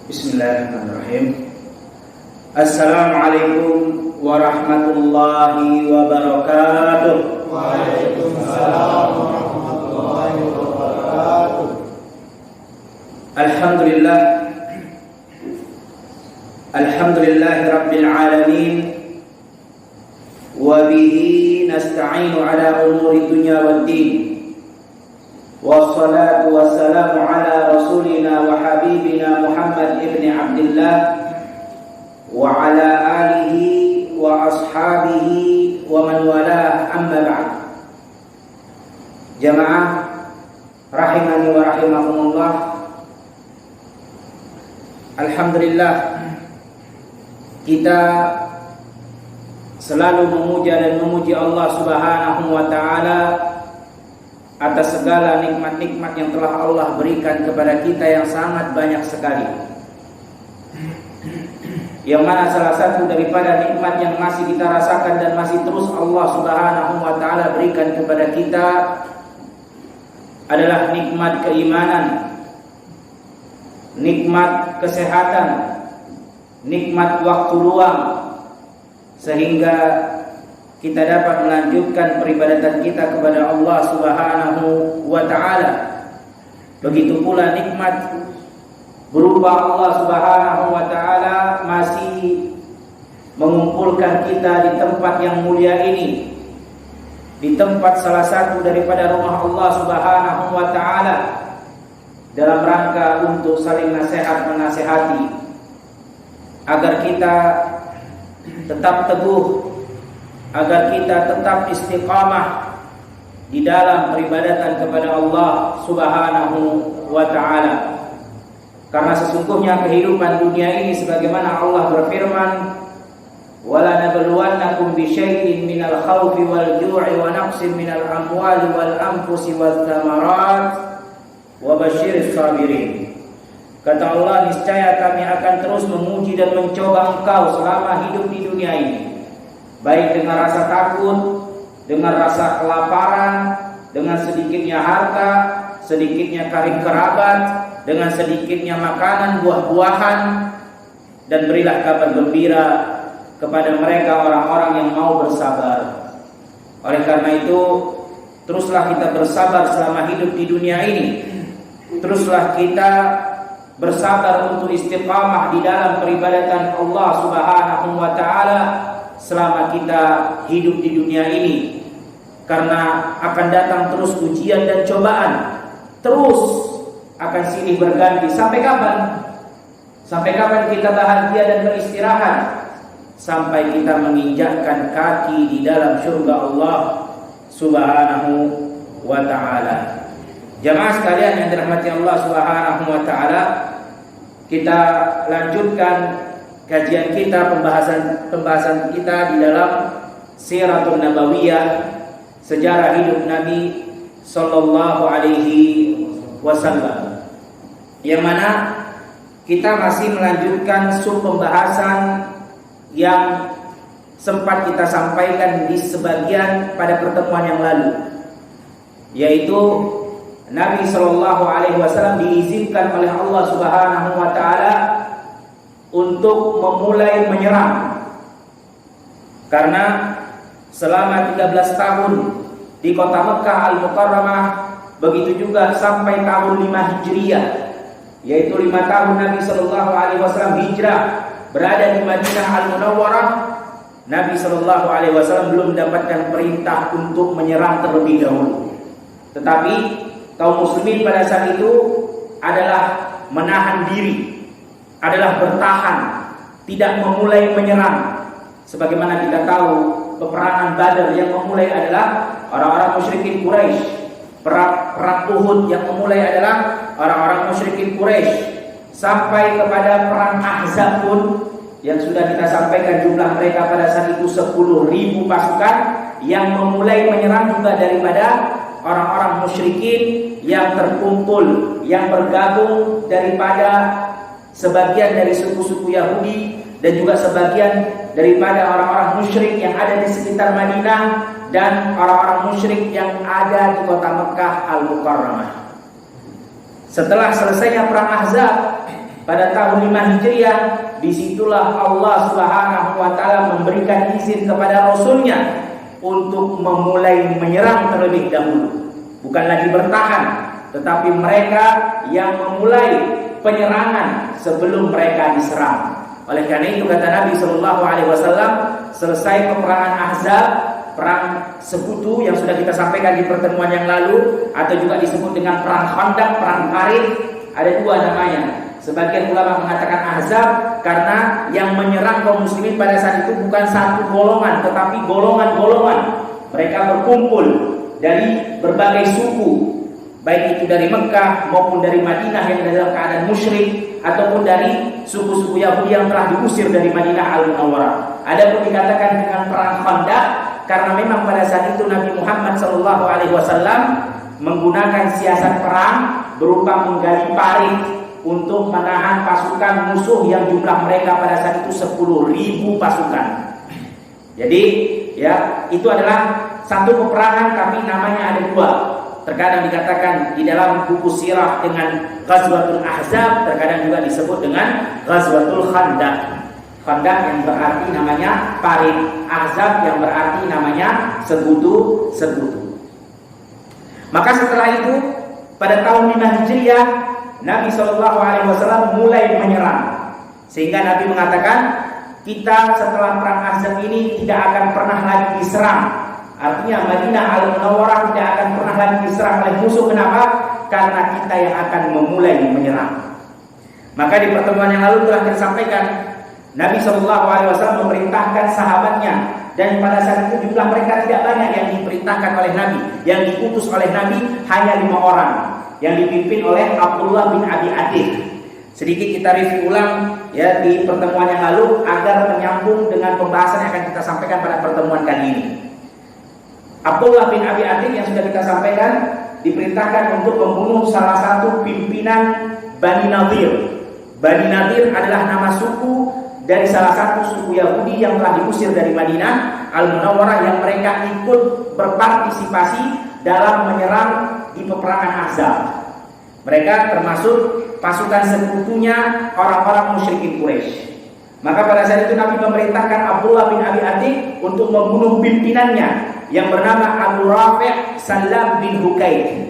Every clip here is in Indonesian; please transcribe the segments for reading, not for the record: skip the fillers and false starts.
Bismillahirrahmanirrahim. Assalamualaikum warahmatullahi wabarakatuh. Waalaikumsalam warahmatullahi wabarakatuh. Alhamdulillahi rabbil alamin. Wa bihi nasta'inu ala umuri dunya waddin. Wassalatu wassalamu ala rasulina wa habibina Muhammad ibn Abdullah wa ala alihi wa ashabihi wa man walah, amma ba'd. Jamaah rahimani wa rahimakumullah. Alhamdulillah, kita selalu memuja dan memuji Allah Subhanahu wa ta'ala atas segala nikmat-nikmat yang telah Allah berikan kepada kita yang sangat banyak sekali. Yang mana salah satu daripada nikmat yang masih kita rasakan dan masih terus Allah Subhanahu wa ta'ala berikan kepada kita adalah nikmat keimanan, nikmat kesehatan, nikmat waktu luang, sehingga kita dapat melanjutkan peribadatan kita kepada Allah Subhanahu wa ta'ala. Begitu pula nikmat berupa Allah Subhanahu wa ta'ala masih mengumpulkan kita di tempat yang mulia ini, di tempat salah satu daripada rumah Allah Subhanahu wa ta'ala, dalam rangka untuk saling nasihat menasihati agar kita tetap teguh, agar kita tetap istiqamah di dalam peribadatan kepada Allah Subhanahu wa ta'ala. Karena sesungguhnya kehidupan dunia ini sebagaimana Allah berfirman, "Wala nabluwannakum bisyai'in minal khawfi wal ju'i wa naqsin minal amwali wal anfusi wath thamarat wa basyiris sabirin." Kata Allah, niscaya kami akan terus menguji dan mencoba engkau selama hidup di dunia ini, baik dengan rasa takut, dengan rasa kelaparan, dengan sedikitnya harta, sedikitnya karib kerabat, dengan sedikitnya makanan, buah-buahan, dan berilah kabar gembira kepada mereka orang-orang yang mau bersabar. Oleh karena itu, teruslah kita bersabar selama hidup di dunia ini. Teruslah kita bersabar untuk istiqamah di dalam peribadatan Allah Subhanahu wa ta'ala selama kita hidup di dunia ini, karena akan datang terus ujian dan cobaan, terus akan silih berganti. Sampai kapan? Sampai kapan kita bahagia dan beristirahat? Sampai kita menginjakkan kaki di dalam surga Allah Subhanahu wa ta'ala. Jamaah sekalian yang dirahmati Allah Subhanahu wa ta'ala, kita lanjutkan kajian kita, pembahasan kita di dalam Siratul Nabawiyah, sejarah hidup Nabi sallallahu alaihi wasallam, yang mana kita masih melanjutkan sub pembahasan yang sempat kita sampaikan di sebagian pada pertemuan yang lalu, yaitu Nabi sallallahu alaihi wasallam diizinkan oleh Allah Subhanahu wa ta'ala untuk memulai menyerang, karena selama 13 tahun di kota Mekah Al-Mukarramah, begitu juga sampai tahun 5 Hijriah, yaitu 5 tahun Nabi sallallahu alaihi wasallam hijrah berada di Madinah Al-Munawwarah, Nabi sallallahu alaihi wasallam belum mendapatkan perintah untuk menyerang terlebih dahulu. Tetapi kaum muslimin pada saat itu adalah menahan diri, adalah bertahan, tidak memulai menyerang. Sebagaimana kita tahu, peperangan Badar yang memulai adalah orang-orang musyrikin Quraisy. Perang Uhud yang memulai adalah orang-orang musyrikin Quraisy. Sampai kepada perang Ahzab pun yang sudah kita sampaikan jumlah mereka pada saat itu 10.000 pasukan, yang memulai menyerang juga daripada orang-orang musyrikin yang terkumpul, yang bergabung daripada sebagian dari suku-suku Yahudi dan juga sebagian daripada orang-orang musyrik yang ada di sekitar Madinah dan orang-orang musyrik yang ada di kota Mekah Al-Mukarramah. Setelah selesainya perang Ahzab, pada tahun 5 Hijriah, disitulah Allah Subhanahu wa Ta'ala memberikan izin kepada Rasulnya untuk memulai menyerang terlebih dahulu. Bukan lagi bertahan, tetapi mereka yang memulai penyerangan sebelum mereka diserang. Oleh karena itu kata Nabi Shallallahu Alaihi Wasallam, selesai peperangan Ahzab, perang sekutu yang sudah kita sampaikan di pertemuan yang lalu, atau juga disebut dengan perang Khandaq, perang Parit, ada dua namanya. Sebagian ulama mengatakan Ahzab karena yang menyerang kaum muslimin pada saat itu bukan satu golongan, tetapi golongan-golongan. Mereka berkumpul dari berbagai suku, baik itu dari Mekah maupun dari Madinah yang dalam keadaan musyrik, ataupun dari suku-suku Yahudi yang telah diusir dari Madinah Al-Munawwarah. Ada pun dikatakan dengan perang Khandaq karena memang pada saat itu Nabi Muhammad SAW menggunakan siasat perang berupa menggali parit untuk menahan pasukan musuh yang jumlah mereka pada saat itu 10.000 pasukan. Jadi ya, itu adalah satu peperangan, tapi namanya ada dua. Terkadang dikatakan di dalam buku sirah dengan Ghazwatul Ahzab, terkadang juga disebut dengan Ghazwatul Khandaq. Khandaq yang berarti namanya parit, Ahzab yang berarti namanya sekutu-sekutu. Maka setelah itu pada tahun 5 Hijriah Nabi SAW mulai menyerang, sehingga Nabi mengatakan kita setelah perang Ahzab ini tidak akan pernah lagi diserang. Artinya Madinah Al-Munawwarah tidak akan pernah lagi diserang oleh musuh. Kenapa? Karena kita yang akan memulai menyerang. Maka di pertemuan yang lalu telah kita sampaikan, Nabi SAW memerintahkan sahabatnya, dan pada saat itu jumlah mereka tidak banyak yang diperintahkan oleh Nabi. Yang diutus oleh Nabi hanya 5 orang, yang dipimpin oleh Abdullah bin Abi Atiq. Sedikit kita review ulang ya di pertemuan yang lalu agar menyambung dengan pembahasan yang akan kita sampaikan pada pertemuan kali ini. Abdullah bin Abi Atiq yang sudah kita sampaikan diperintahkan untuk membunuh salah satu pimpinan Bani Nadir. Bani Nadir adalah nama suku dari salah satu suku Yahudi yang telah diusir dari Madinah Al-Munawwarah, yang mereka ikut berpartisipasi dalam menyerang di peperangan Ahzab. Mereka termasuk pasukan sekutunya orang-orang musyrikin Quraisy. Maka pada saat itu Nabi memerintahkan Abdullah bin Abi Atiq untuk membunuh pimpinannya yang bernama Abu Rafi' Salam bin Hukaid.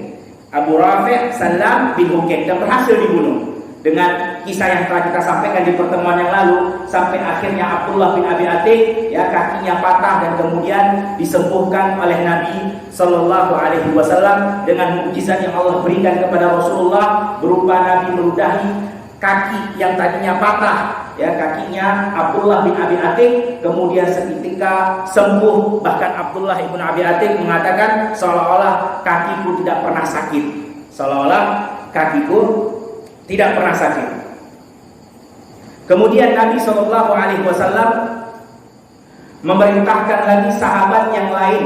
Abu Rafi' Salam bin Hukaid, dan berhasil dibunuh dengan kisah yang telah kita sampaikan di pertemuan yang lalu, sampai akhirnya Abdullah bin Abi Atiq ya kakinya patah dan kemudian disembuhkan oleh Nabi Sallallahu Alaihi Wasallam dengan mukjizat yang Allah berikan kepada Rasulullah berupa Nabi meludahi kaki yang tadinya patah ya, kakinya Abdullah bin Abi Atiq, kemudian seketika sembuh. Bahkan Abdullah bin Abi Atiq mengatakan seolah-olah kakiku tidak pernah sakit, seolah-olah kakiku tidak pernah sakit. Kemudian Nabi Shallallahu Alaihi Wasallam memerintahkan lagi sahabat yang lain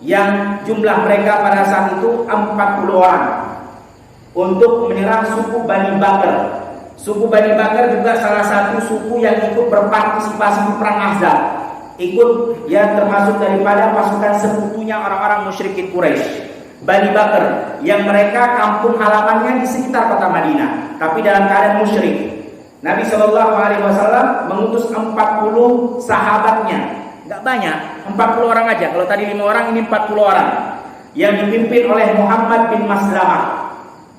yang jumlah mereka pada saat itu 40 orang untuk menyerang suku Bani Bakar. Suku Bani Bakar juga salah satu suku yang ikut berpartisipasi di perang Ahzab, ikut ya termasuk daripada pasukan sekutunya orang-orang musyrikin Quraisy. Bani Bakar yang mereka kampung halamannya di sekitar kota Madinah, tapi dalam keadaan musyrik. Nabi Shallallahu Alaihi Wasallam mengutus 40 sahabatnya, nggak banyak, 40 orang aja. Kalau tadi 5 orang, ini 40 orang yang dipimpin oleh Muhammad bin Maslamah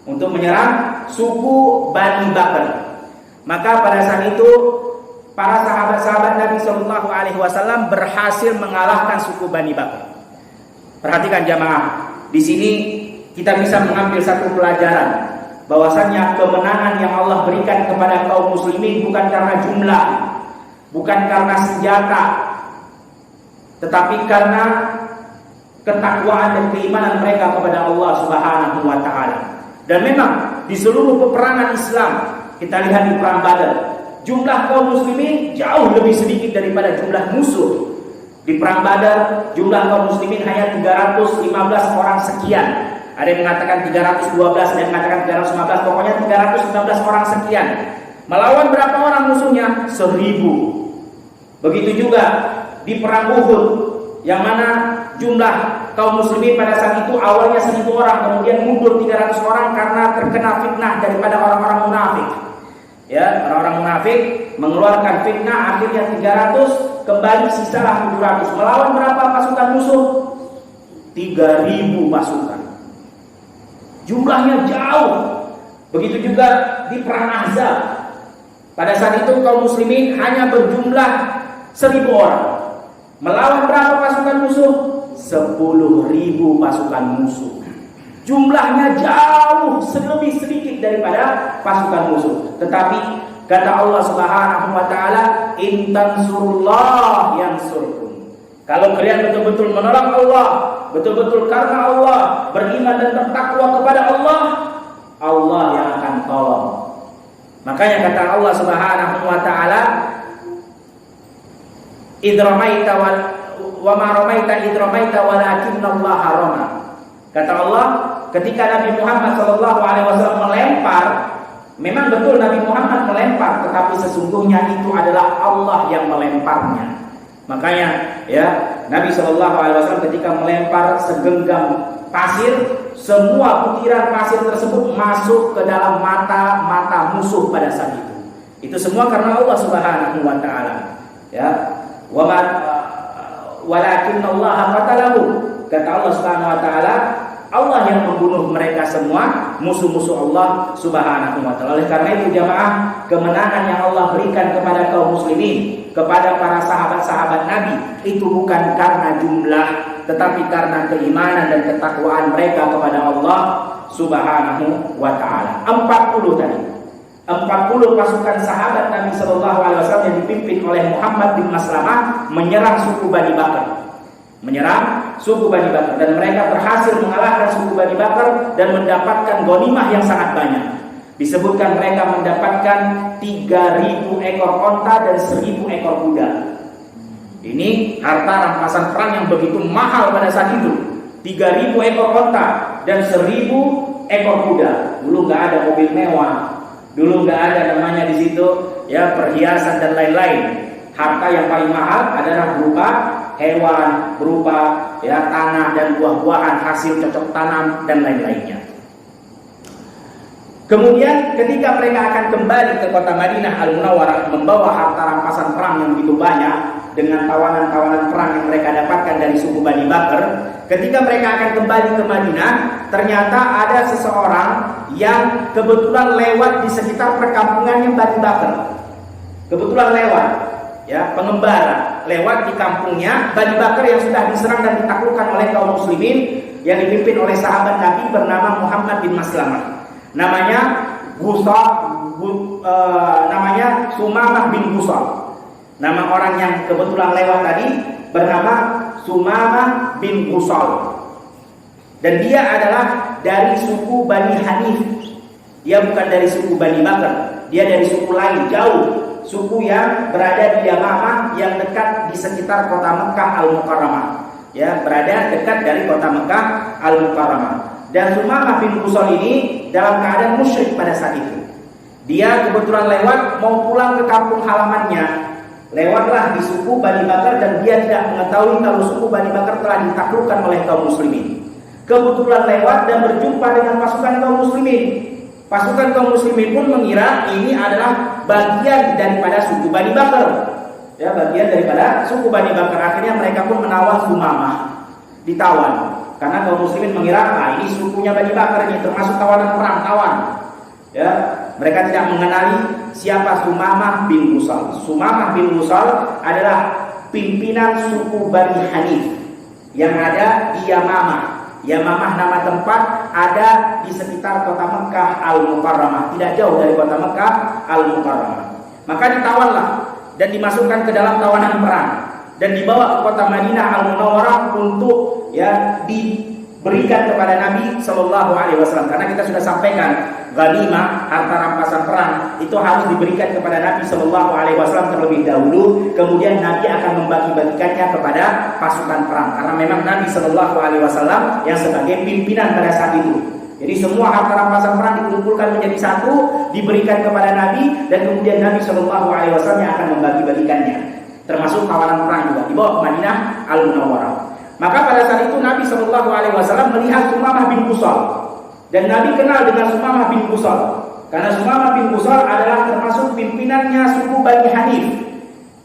untuk menyerang suku Bani Bakar. Maka pada saat itu para sahabat-sahabat Nabi Shallallahu Alaihi Wasallam berhasil mengalahkan suku Bani Bakar. Perhatikan jamaah, di sini kita bisa mengambil satu pelajaran, bahwasannya kemenangan yang Allah berikan kepada kaum muslimin bukan karena jumlah, bukan karena senjata, tetapi karena ketakwaan dan keimanan mereka kepada Allah Subhanahu wa Ta'ala. Dan memang di seluruh peperangan Islam, kita lihat di perang Badar, jumlah kaum muslimin jauh lebih sedikit daripada jumlah musuh. Di perang Badar jumlah kaum muslimin hanya 315 orang sekian. Ada yang mengatakan 312, ada yang mengatakan 315, pokoknya 319 orang sekian. Melawan berapa orang musuhnya? 1000. Begitu juga di perang Uhud, yang mana jumlah kaum muslimin pada saat itu awalnya 1000 orang, kemudian mundur 300 orang karena terkena fitnah daripada orang-orang munafik. Ya, orang-orang munafik mengeluarkan fitnah, akhirnya 300, kembali sisalah 700. Melawan berapa pasukan musuh? 3.000 pasukan. Jumlahnya jauh. Begitu juga di perang Ahzab. Pada saat itu kaum muslimin hanya berjumlah 1.000 orang. Melawan berapa pasukan musuh? 10.000 pasukan musuh. Jumlahnya jauh lebih sedikit daripada pasukan musuh. Tetapi kata Allah Subhanahu wa taala, "In tansurullah yansurkum." Kalau kalian betul-betul menolong Allah, betul-betul karena Allah, beriman dan bertakwa kepada Allah, Allah yang akan tolong. Makanya kata Allah Subhanahu wa taala, "Idramaita wa ma ramaita idramaita walakinallaha rama." Kata Allah, ketika Nabi Muhammad SAW melempar, memang betul Nabi Muhammad melempar, tetapi sesungguhnya itu adalah Allah yang melemparnya. Makanya ya, Nabi SAW ketika melempar segenggam pasir, semua butiran pasir tersebut masuk ke dalam mata musuh pada saat itu. Itu semua karena Allah Subhanahu wa taala. Ya. Walakinallaha qatalahu. Kata Allah Subhanahu wa taala, Allah yang membunuh mereka semua, musuh-musuh Allah Subhanahu wa taala. Oleh karena itu jamaah, kemenangan yang Allah berikan kepada kaum muslimin, kepada para sahabat-sahabat Nabi, itu bukan karena jumlah, tetapi karena keimanan dan ketakwaan mereka kepada Allah Subhanahu wa taala. 40 tadi. 40 pasukan sahabat Nabi sallallahu alaihi wasallam yang dipimpin oleh Muhammad bin Maslamah menyerang suku Bani Bakar. Dan mereka berhasil mengalahkan suku Bani Bakar dan mendapatkan ghanimah yang sangat banyak. Disebutkan mereka mendapatkan 3.000 ekor onta dan 1.000 ekor kuda. Ini harta rampasan perang yang begitu mahal pada saat itu. 3.000 ekor onta dan 1.000 ekor kuda. Dulu nggak ada mobil mewah, dulu nggak ada namanya di situ ya perhiasan dan lain-lain. Harta yang paling mahal adalah berupa hewan, berupa ya tanah dan buah-buahan hasil cocok tanam dan lain-lainnya. Kemudian ketika mereka akan kembali ke kota Madinah Al-Munawwarah membawa harta rampasan perang yang begitu banyak dengan tawanan-tawanan perang yang mereka dapatkan dari suku Bani Bakar, ketika mereka akan kembali ke Madinah, ternyata ada seseorang yang kebetulan lewat di sekitar perkampungannya Bani Bakar. Kebetulan lewat, ya, pengembara lewat di kampungnya Bani Bakar yang sudah diserang dan ditaklukkan oleh kaum muslimin yang dipimpin oleh sahabat Nabi bernama Muhammad bin Maslamah. Namanya namanya Sumamah bin Gusal. Nama orang yang kebetulan lewat tadi bernama Sumamah bin Gusal. Dan dia adalah dari suku Bani Hanif. Dia bukan dari suku Bani Bakar. Dia dari suku lain, jauh. Suku yang berada di Yamamah yang dekat di sekitar kota Mekah Al-Mukarramah. Ya, berada dekat dari kota Mekah Al-Mukarramah. Dan Sumamah bin Gusal ini dalam keadaan musyrik pada saat itu. Dia kebetulan lewat mau pulang ke kampung halamannya. Lewatlah di suku Bani Bakar dan dia tidak mengetahui kalau suku Bani Bakar telah ditaklukkan oleh kaum muslimin. Kebetulan lewat dan berjumpa dengan pasukan kaum muslimin. Pasukan kaum muslimin pun mengira ini adalah bagian daripada suku Bani Bakar. Ya, bagian daripada suku Bani Bakar. Akhirnya mereka pun menawan Sumamah. Ditawan. Karena kaum muslimin mengira, ini sukunya Bani Bakar ini termasuk tawanan perang, tawan. Ya, mereka tidak mengenali siapa Sumamah bin Gusal. Sumamah bin Gusal adalah pimpinan suku Bani Hanif yang ada di Yamamah. Yamamah nama tempat ada di sekitar kota Mekah Al-Mukarramah, tidak jauh dari kota Mekah Al-Mukarramah. Maka ditawanlah dan dimasukkan ke dalam tawanan perang dan dibawa ke kota Madinah Al-Munawwarah untuk ya diberikan kepada Nabi Shallallahu Alaihi Wasallam. Karena kita sudah sampaikan ghanimah, harta rampasan perang itu harus diberikan kepada Nabi Shallallahu Alaihi Wasallam terlebih dahulu. Kemudian Nabi akan membagi-bagikannya kepada pasukan perang. Karena memang Nabi Shallallahu Alaihi Wasallam yang sebagai pimpinan pada saat itu. Jadi semua harta rampasan perang dikumpulkan menjadi satu, diberikan kepada Nabi, dan kemudian Nabi Shallallahu Alaihi Wasallam yang akan membagi-bagikannya. Termasuk tawanan perang juga dibawa ke Madinah Al-Munawwarah. Maka pada saat itu Nabi Shallallahu Alaihi Wasallam melihat Sumamah bin Gusal dan Nabi kenal dengan Sumamah bin Gusal karena Sumamah bin Gusal adalah termasuk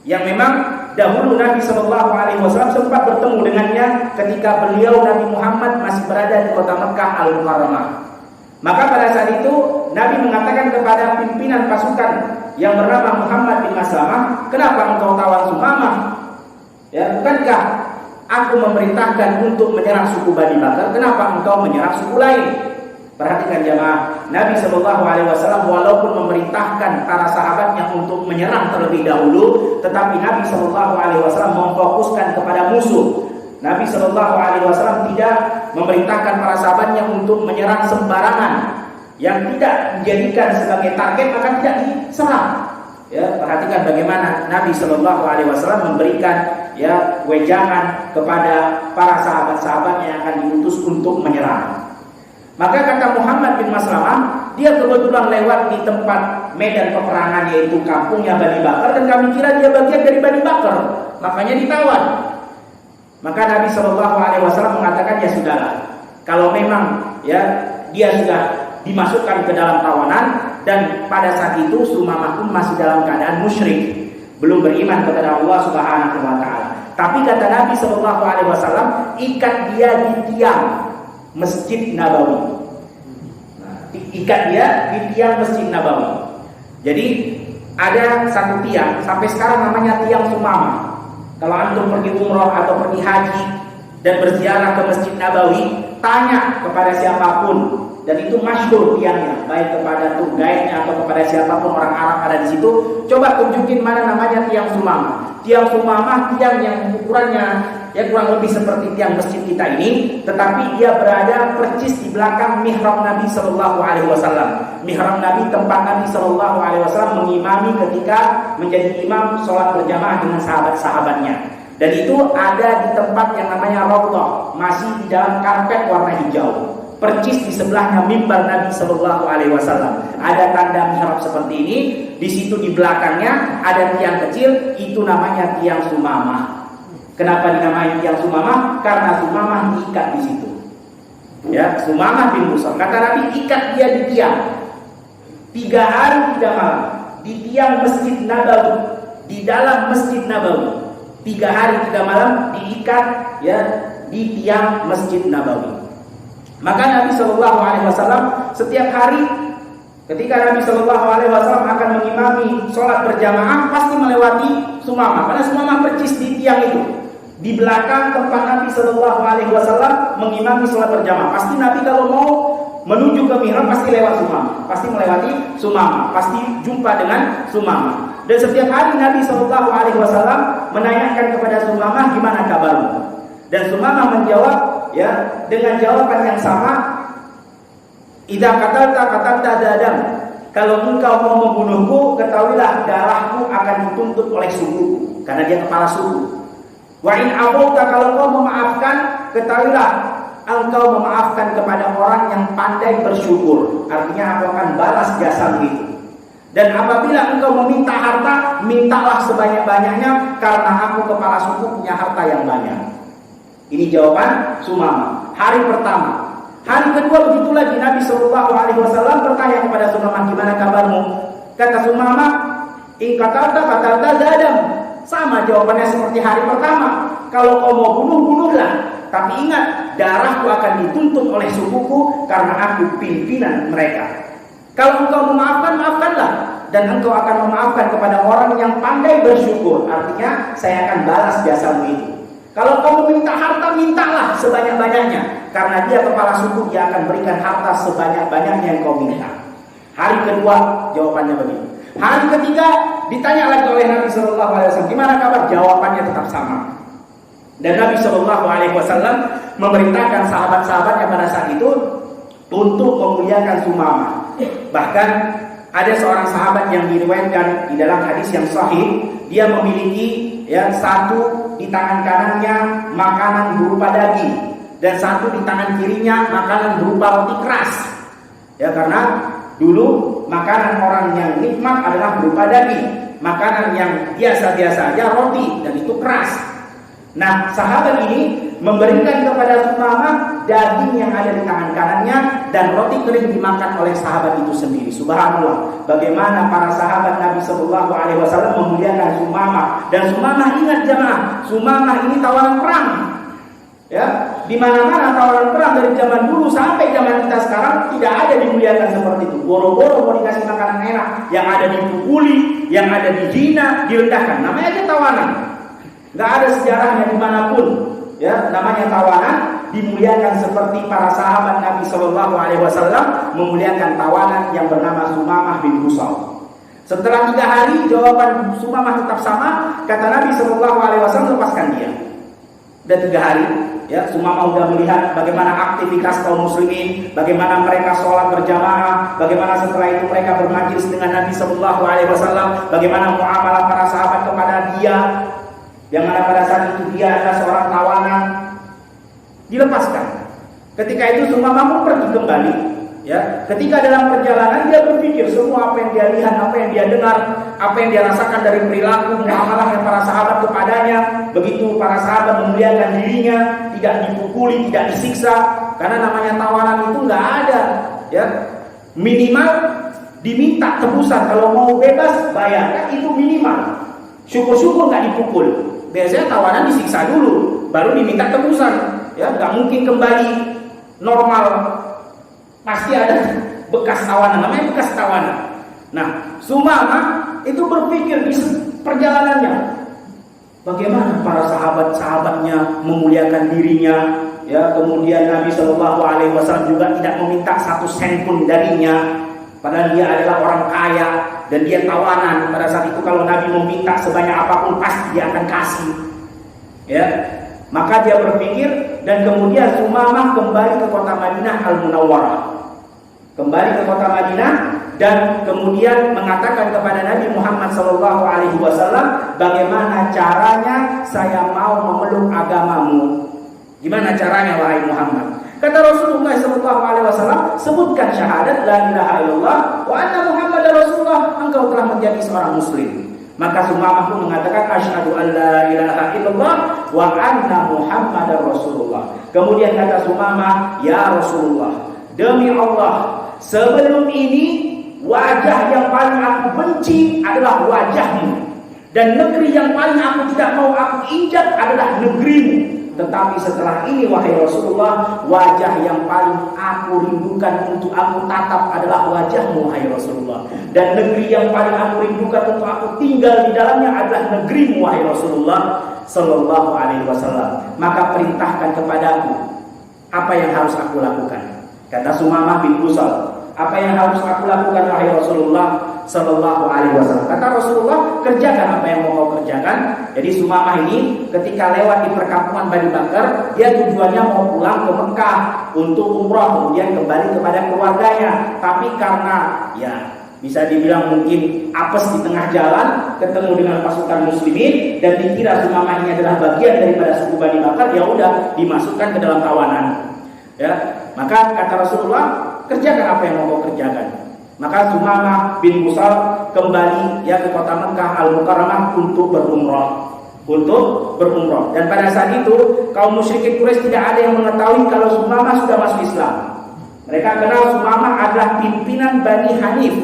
yang memang dahulu Nabi Shallallahu Alaihi Wasallam sempat bertemu dengannya ketika beliau Nabi Muhammad masih berada di kota Mekah Al-Mukarramah. Maka pada saat itu Nabi mengatakan kepada pimpinan pasukan yang bernama Muhammad bin Maslamah, kenapa engkau tawan Sumamah? Ya, bukankah aku memerintahkan untuk menyerang suku Bani Bakar? Kenapa engkau menyerang suku lain? Perhatikan jamaah, Nabi Shallallahu Alaihi Wasallam walaupun memerintahkan para sahabatnya untuk menyerang terlebih dahulu, tetapi Nabi Shallallahu Alaihi Wasallam memfokuskan kepada musuh. Nabi Shallallahu Alaihi Wasallam tidak memerintahkan para sahabatnya untuk menyerang sembarangan yang tidak dijadikan sebagai target maka tidak diserang. Ya, perhatikan bagaimana Nabi Shallallahu Alaihi Wasallam memberikan ya wejangan kepada para sahabat-sahabatnya yang akan diutus untuk menyerang. Maka kata Muhammad bin Maslamah, dia kebetulan lewat di tempat medan peperangan yaitu kampungnya Bani Bakar dan kami kira dia bagian dari Bani Bakar, makanya ditawan. Maka Nabi Shallallahu Alaihi Wasallam mengatakan ya sudahlah, kalau memang ya dia sudah dimasukkan ke dalam tawanan dan pada saat itu Sumamah pun masih dalam keadaan musyrik, belum beriman kepada Allah Subhanahu Wa Taala. Tapi kata Nabi Shallallahu Alaihi Wasallam, ikat dia di tiang Masjid Nabawi. Nah, ikat dia di tiang Masjid Nabawi. Jadi ada satu tiang sampai sekarang namanya tiang Sumamah. Kalau antum pergi umroh atau pergi haji dan berziarah ke Masjid Nabawi, tanya kepada siapapun dan itu masyhur tiangnya, baik kepada tour guide-nya atau kepada siapapun orang Arab ada di situ, coba tunjukin mana namanya tiang Sumamah. Tiang Sumamah tiang yang ukurannya ya kurang lebih seperti tiang masjid kita ini, tetapi dia berada persis di belakang mihrab Nabi Shallallahu Alaihi Wasallam. Mihrab Nabi tempat Nabi Shallallahu Alaihi Wasallam mengimami ketika menjadi imam sholat berjamaah dengan sahabat-sahabatnya. Dan itu ada di tempat yang namanya Raudhah, masih di dalam karpet warna hijau. Percis di sebelahnya mimbar Nabi Shallallahu Alaihi Wasallam. Ada tanda mihrab seperti ini. Di situ di belakangnya ada tiang kecil, itu namanya tiang Sumamah. Kenapa dinamai tiang Sumamah? Karena Sumamah diikat di situ. Ya, Sumamah bin Busal. Kata Nabi, ikat dia di tiang 3 hari 3 malam di tiang Masjid Nabawi, di dalam Masjid Nabawi. 3 hari 3 malam diikat ya di tiang Masjid Nabawi. Maka Nabi Shallallahu Alaihi Wasallam setiap hari ketika Nabi Shallallahu Alaihi Wasallam akan mengimami sholat berjamaah pasti melewati Sumamah, karena Sumamah percis di tiang itu. Di belakang tempat Nabi Shallallahu Alaihi Wasallam mengimami sholat berjamaah, pasti Nabi kalau mau menuju ke mihrab pasti lewat Sumamah, pasti melewati Sumamah, pasti jumpa dengan Sumamah. Dan setiap hari Nabi Shallallahu Alaihi Wasallam menanyakan kepada Sumamah, gimana kabarmu? Dan Sumamah menjawab ya dengan jawaban yang sama, idza qatalta dadam. Kalau engkau mau membunuhku, ketahuilah darahku akan dituntut oleh sukuku, karena dia kepala suku. Wa in afauta, kalau engkau memaafkan, ketahuilah engkau memaafkan kepada orang yang pandai bersyukur, artinya aku akan balas jasamu itu. Dan apabila engkau meminta harta, mintalah sebanyak-banyaknya, karena aku kepala suku punya harta yang banyak. Ini jawaban Sumamah. Hari pertama. Hari kedua begitu lagi, Nabi Shallallahu Alaihi Wasallam bertanya kepada Sumamah, gimana kabarmu? Kata Sumamah, in qatalta zadam. Sama jawabannya seperti hari pertama. Kalau kau mau bunuh, bunuhlah. Tapi ingat, darahku akan dituntut oleh sukuku karena aku pimpinan mereka. Kalau engkau memaafkan, maafkanlah. Dan engkau akan memaafkan kepada orang yang pandai bersyukur. Artinya, saya akan balas jasamu itu. Kalau kau meminta harta, mintalah sebanyak-banyaknya. Karena dia kepala suku, dia akan berikan harta sebanyak-banyaknya yang kau minta. Hari kedua, jawabannya begitu. Hari ketiga, ditanya lagi oleh Nabi Shallallahu Alaihi Wasallam, gimana kabar? Jawabannya tetap sama. Dan Nabi Shallallahu Alaihi Wasallam memerintahkan sahabat-sahabatnya pada saat itu untuk memuliakan Sumamah. Bahkan ada seorang sahabat yang diriwayatkan di dalam hadis yang sahih, dia memiliki ya satu di tangan kanannya makanan berupa daging dan satu di tangan kirinya makanan berupa roti keras. Ya, karena dulu makanan orang yang nikmat adalah berupa daging, makanan yang biasa-biasa aja roti dan itu keras. Nah, sahabat ini memberikan kepada Sumamah daging yang ada di tangan kanannya dan roti kering dimakan oleh sahabat itu sendiri. Subhanallah, bagaimana para sahabat Nabi Shallallahu Alaihi Wasallam memuliakan Sumamah. Dan Sumamah, ingat jemaah, Sumamah ini tawanan perang. Ya, di mana-mana tawaran perang dari zaman dulu sampai zaman kita sekarang tidak ada dimuliakan seperti itu. Boro-boro mau dikasih makanan enak, yang ada dipukuli, yang ada dihina, direndahkan. Namanya aja tawanan. Nggak ada sejarahnya dimanapun. Ya, namanya tawanan dimuliakan seperti para sahabat Nabi Shallallahu Alaihi Wasallam memuliakan tawanan yang bernama Sumamah bin Busal. Setelah 3 hari jawaban Sumamah tetap sama, kata Nabi Shallallahu Alaihi Wasallam, lepaskan dia. Dan 3 hari, ya, Sumamah sudah melihat bagaimana aktivitas kaum muslimin, bagaimana mereka sholat berjamaah, bagaimana setelah itu mereka bermajlis dengan Nabi Shallallahu Alaihi Wasallam, bagaimana muamalah para sahabat kepada dia, yang mana pada saat itu dia adalah seorang tawanan, dilepaskan. Ketika itu Sumamah pun pergi kembali. Ya, ketika dalam perjalanan dia berpikir semua apa yang dia lihat, apa yang dia dengar, apa yang dia rasakan dari perilaku muamalah yang para sahabat kepadanya. Begitu para sahabat memuliakan dirinya, tidak dipukuli, tidak disiksa, karena namanya tawanan itu nggak ada. Ya, minimal diminta tebusan, kalau mau bebas bayar, kan itu minimal. Syukur-syukur nggak dipukul. Biasanya tawanan disiksa dulu, baru diminta tebusan. Ya, nggak mungkin kembali normal. Pasti ada bekas tawanan, namanya bekas tawanan. Nah, Sumamah itu berpikir di perjalanannya, bagaimana para sahabat-sahabatnya memuliakan dirinya, ya, kemudian Nabi Shallallahu Alaihi Wasallam juga tidak meminta 1 sen pun darinya, padahal dia adalah orang kaya dan dia tawanan. Pada saat itu kalau Nabi meminta sebanyak apapun pasti dia akan kasih, ya. Maka dia berpikir, dan kemudian Sumamah kembali ke kota Madinah Al-Munawwarah. Kembali ke kota Madinah dan kemudian mengatakan kepada Nabi Muhammad SAW, bagaimana caranya saya mau memeluk agamamu? Gimana caranya wahai Muhammad? Kata Rasulullah SAW, sebutkan syahadat la ilaha illallah wa anna Muhammadar Rasulullah, engkau telah menjadi seorang muslim. Maka Sumamah pun mengatakan asyhadu an la ilaha illallah wa anna Muhammadar Rasulullah. Kemudian kata Sumamah, ya Rasulullah, demi Allah, sebelum ini wajah yang paling aku benci adalah wajahmu, dan negeri yang paling aku tidak mau aku injak adalah negerimu. Tetapi setelah ini wahai Rasulullah, wajah yang paling aku rindukan untuk aku tatap adalah wajahmu wahai Rasulullah, dan negeri yang paling aku rindukan untuk aku tinggal di dalamnya adalah negerimu wahai Rasulullah Sallallahu Alaihi Wasallam. Maka perintahkan kepadaku apa yang harus aku lakukan. Kata Sumamah bin Busal, apa yang harus aku lakukan wahai Rasulullah Sallallahu Alaihi Wasallam? Kata Rasulullah, kerjakan apa yang mau kau kerjakan. Jadi Sumamah ini ketika lewat di perkampungan Bani Bakar, dia tujuannya mau pulang ke Mekah untuk umrah, kemudian kembali kepada keluarganya. Tapi karena ya bisa dibilang mungkin apes di tengah jalan, ketemu dengan pasukan muslimin dan dikira Sumamah ini adalah bagian daripada suku Bani Bakar, ya udah dimasukkan ke dalam tawanan. Ya, maka kata Rasulullah, kerjakan apa yang mau kau kerjakan. Maka Sumamah bin Busal kembali ya ke kota Mekah Al-Mukarramah untuk berumrah. Dan pada saat itu kaum musyrikin Quraisy tidak ada yang mengetahui kalau Sumamah sudah masuk Islam. Mereka kenal Sumamah adalah pimpinan Bani Hanif,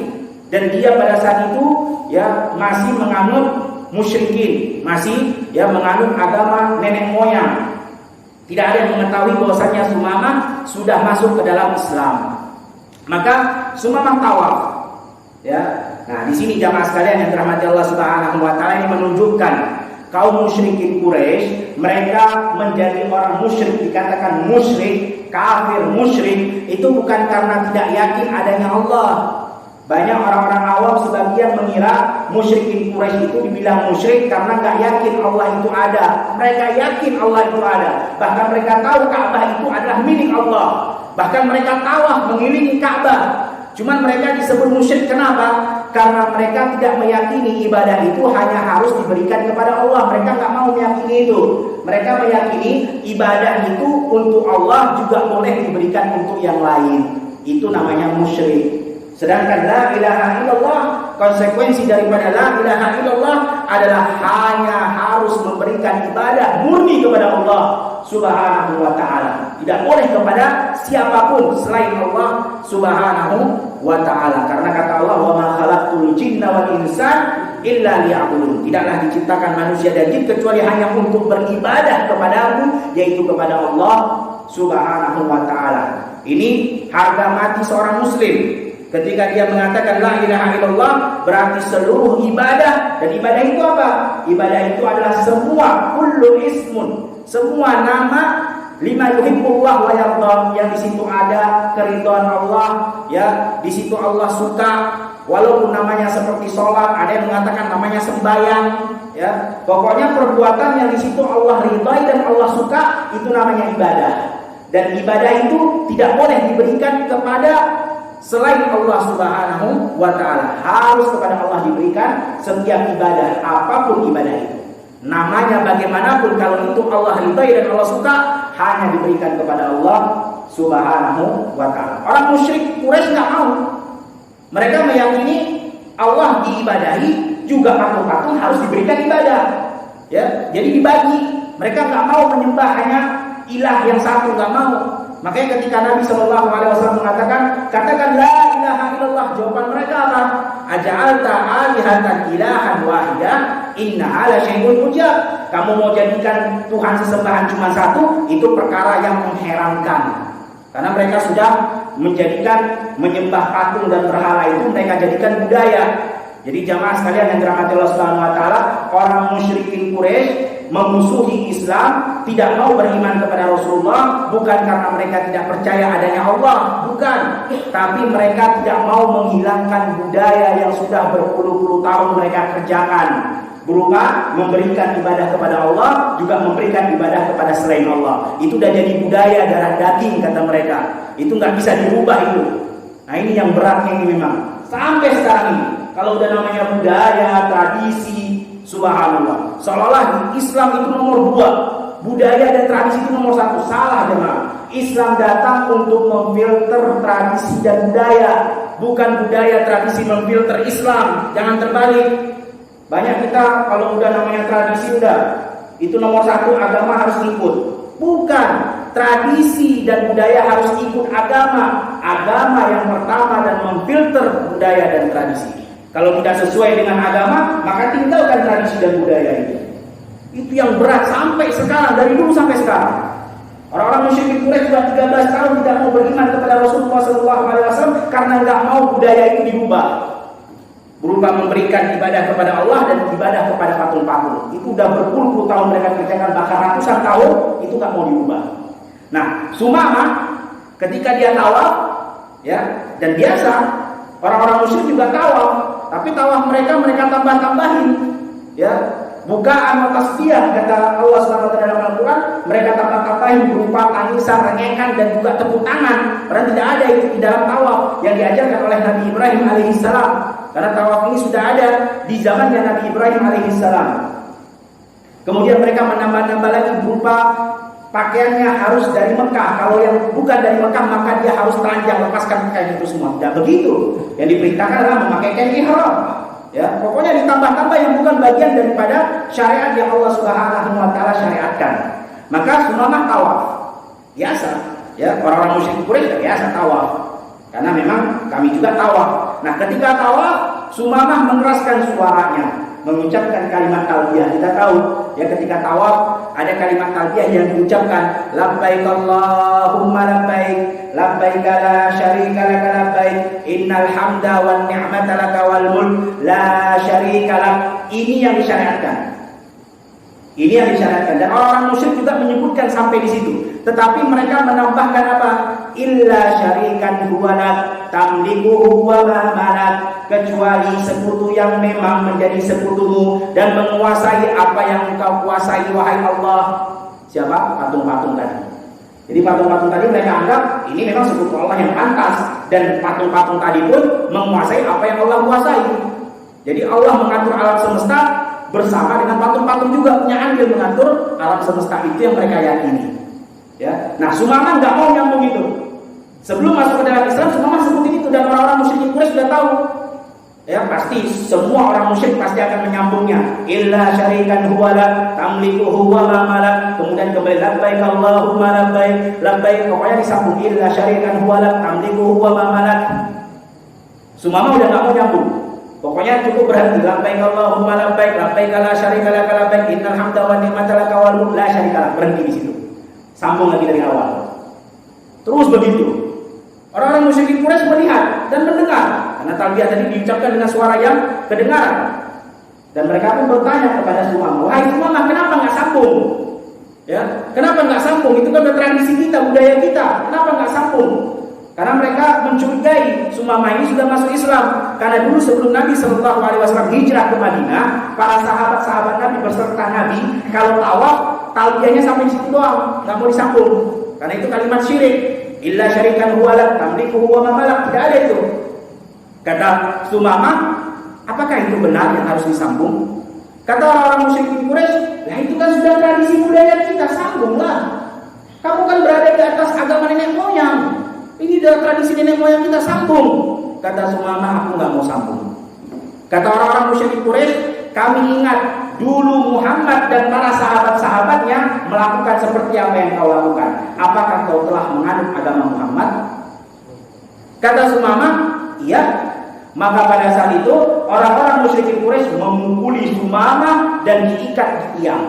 dan dia pada saat itu ya masih menganut musyrikin, masih ya menganut agama nenek moyang. Tidak ada yang mengetahui bahwasanya Sumamah sudah masuk ke dalam Islam. Maka Sumamah tawaf. Ya. Nah, di sini jamaah sekalian yang dirahmati Allah Subhanahu wa taala, ini menunjukkan kaum musyrikin Quraisy, mereka menjadi orang musyrik, dikatakan musyrik, kafir, musyrik itu bukan karena tidak yakin adanya Allah. Banyak orang-orang awam sebagian mengira musyrikin Quraisy itu dibilang musyrik karena nggak yakin Allah itu ada. Mereka yakin Allah itu ada. Bahkan mereka tahu Ka'bah itu adalah milik Allah. Bahkan mereka tawaf mengelilingi Ka'bah. Cuman mereka disebut musyrik kenapa? Karena mereka tidak meyakini ibadah itu hanya harus diberikan kepada Allah. Mereka nggak mau meyakini itu. Mereka meyakini ibadah itu untuk Allah juga boleh diberikan untuk yang lain. Itu namanya musyrik. Sedangkan la ilaha illallah, konsekuensi daripada la ilaha illallah adalah hanya harus memberikan ibadah murni kepada Allah Subhanahu wa ta'ala. tidak boleh kepada siapapun selain Allah Subhanahu wa ta'ala. Karena kata Allah, wa ma khalaqtul jinna wal insan illa liya'budun. Tidaklah diciptakan manusia dan jin kecuali hanya untuk beribadah kepadamu, yaitu kepada Allah Subhanahu wa ta'ala. Ini harga mati seorang muslim. Ketika dia mengatakan la ilaha illallah, berarti seluruh ibadah. Dan ibadah itu apa? Ibadah itu adalah semua kullu ismun, semua nama lima yuhibbullah wa yarda, yang di situ ada keridhaan Allah, ya, di situ Allah suka. Walaupun namanya seperti sholat, ada yang mengatakan namanya sembahyang, ya. Pokoknya perbuatan yang di situ Allah ridhai dan Allah suka, itu namanya ibadah. Dan ibadah itu tidak boleh diberikan kepada selain Allah Subhanahu wa ta'ala. Harus kepada Allah diberikan setiap ibadah, apapun ibadah itu. Namanya bagaimanapun, kalau itu Allah ridhai dan Allah suka, hanya diberikan kepada Allah Subhanahu wa ta'ala. Orang musyrik Quraisy nggak mau. Mereka meyakini Allah diibadahi, juga patung-patung harus diberikan ibadah. Ya, jadi dibagi. Mereka nggak mau menyembah hanya ilah yang satu, nggak mau. Makanya ketika Nabi SAW mengatakan, katakan la ilaha illallah, jawaban mereka apa? Aja'alta alihatan ilahan wahidah, innaha la syai'un ujab. Kamu mau jadikan Tuhan sesembahan cuma satu, itu perkara yang mengherankan. Karena mereka sudah menjadikan menyembah patung dan berhala itu mereka jadikan budaya. Jadi jamaah sekalian yang dirahmati Allah Subhanahu wa taala, orang musyrikin Quraisy memusuhi Islam, tidak mau beriman kepada Rasulullah, bukan karena mereka tidak percaya adanya Allah, bukan, tapi mereka tidak mau menghilangkan budaya yang sudah berpuluh-puluh tahun mereka kerjakan, berupa memberikan ibadah kepada Allah, juga memberikan ibadah kepada selain Allah. Itu udah jadi budaya darah daging kata mereka. Itu nggak bisa dirubah itu. Nah ini yang beratnya ini memang. Sampai sekarang ini, kalau udah namanya budaya, tradisi, subhanallah, seolah-olah Islam itu nomor 2, budaya dan tradisi itu nomor 1. Salah jemaah. Islam datang untuk memfilter tradisi dan budaya, bukan budaya tradisi memfilter Islam. Jangan terbalik. Banyak kita kalau udah namanya tradisi, udah itu nomor 1, agama harus ikut. Bukan, tradisi dan budaya harus ikut agama. Agama yang pertama dan memfilter budaya dan tradisi. Kalau tidak sesuai dengan agama, maka tinggalkan tradisi dan budaya itu. Itu yang berat sampai sekarang, dari dulu sampai sekarang. Orang-orang musyrik Quraisy sudah 13 tahun tidak mau beriman kepada Rasulullah SAW karena nggak mau budaya itu dirubah. Berupa memberikan ibadah kepada Allah dan ibadah kepada patung-patung. Itu udah berpuluh-puluh tahun mereka kerjakan, bahkan ratusan tahun, itu nggak mau diubah. Nah, Sumamah ketika dia tawaf, ya, dan biasa orang-orang musyrik juga tawaf, tapi tawaf mereka tambah-tambahin, ya, bukaan tasbih kata Allah SWT dalam Al-Quran, mereka tambah-tambahin berupa tangisan, rengekan dan juga tepuk tangan. Padahal tidak ada itu di dalam tawaf yang diajarkan oleh Nabi Ibrahim alaihissalam. Karena tawaf ini sudah ada di zamannya Nabi Ibrahim alaihissalam. Kemudian mereka menambah-nambah lagi berupa pakaiannya harus dari Mekah. Kalau yang bukan dari Mekah maka dia harus telanjang, lepaskan pakaian itu semua. Tidak begitu. Yang diperintahkan adalah memakai kain ihram. Ya, pokoknya ditambah-tambah yang bukan bagian daripada syariat yang Allah Subhanahu wa taala syariatkan. Maka Sumamah tawaf. Biasa, ya, orang-orang musyrik Quraisy biasa tawaf. Karena memang kami juga tawaf. Nah, ketika tawaf, Sumamah mengeraskan suaranya, mengucapkan kalimat talbiyah. Kita tahu, ya, ketika tawaf ada kalimat talbiyah yang diucapkan, labbaik Allahumma labbaik, labbaik la syarika laka labbaik, innal hamda wan ni'mata laka wal mulk la syarika lak. Ini yang disyariatkan. Ini yang disyariatkan. Dan orang musyrik juga menyebutkan sampai di situ. Tetapi mereka menambahkan apa? Illa syarikan huwalak tamlikuhu wa ma malak, kecuali sekutu yang memang menjadi sekutumu dan menguasai apa yang engkau kuasai wahai Allah. Siapa? Patung-patung tadi. Jadi patung-patung tadi mereka anggap ini memang sekutu Allah yang pantas, dan patung-patung tadi pun menguasai apa yang Allah kuasai. Jadi Allah mengatur alam semesta bersama dengan patung-patung juga punya andil mengatur alam semesta itu yang mereka yakini. Ya, nah Sumamah nggak mau nyambung itu. Sebelum masuk ke dalam Islam, Sumamah sebutin itu dan orang-orang musyrik Quraisy sudah tahu. Ya, pasti semua orang musyrik pasti akan menyambungnya. Illa syarikan huwa lak tamlikuhu wa ma malak. Kemudian kembali labbaik Allahumma labbaik, labbaik. Pokoknya disambung illa syarikan huwa lak tamlikuhu wa ma malak. Sumama udah enggak mau nyambung. Pokoknya cukup berhenti labbaik Allahumma labbaik, labbaik la syarika lak labbaik, innal hamda wa ni'mata lak wal mulk la syarika lak. Berhenti di situ. Sambung lagi dari awal. Terus begitu. Orang-orang musyrikin Quraisy melihat dan mendengar karena talbiyah tadi diucapkan dengan suara yang kedengaran. Dan mereka pun bertanya kepada Sumamah, "Wahai Sumamah, kenapa nggak sambung? Ya, kenapa nggak sambung? Itu kan udah tradisi kita, budaya kita. Kenapa nggak sambung?" Karena mereka mencurigai Sumamah ini sudah masuk Islam. Karena dulu sebelum Nabi Shallallahu Alaihi Wasallam hijrah ke Madinah, para sahabat-sahabat Nabi beserta Nabi kalau tawaf talbiyahnya sampai di situ doang, nggak mau disambung. Karena itu kalimat syirik. Illa syarikan huwa lak tamlikuhu wa ma malak, tidak ada itu. Kata Sumamah, apakah itu benar yang harus disambung? Kata orang-orang musyrikin Quraisy, "Lah itu kan sudah tradisi budaya kita, sambunglah. Kamu kan berada di atas agama nenek moyang. Ini adalah tradisi nenek moyang kita, sambung." Kata Sumamah, "Aku nggak mau sambung." Kata orang-orang musyrikin Quraisy, "Kami ingat dulu Muhammad dan para sahabat-sahabatnya melakukan seperti apa yang kau lakukan. Apakah kau telah menganut agama Muhammad?" Kata Sumamah, "Iya." Maka pada saat itu orang-orang musyrikin Quraisy memukuli Sumamah dan diikat di tiang.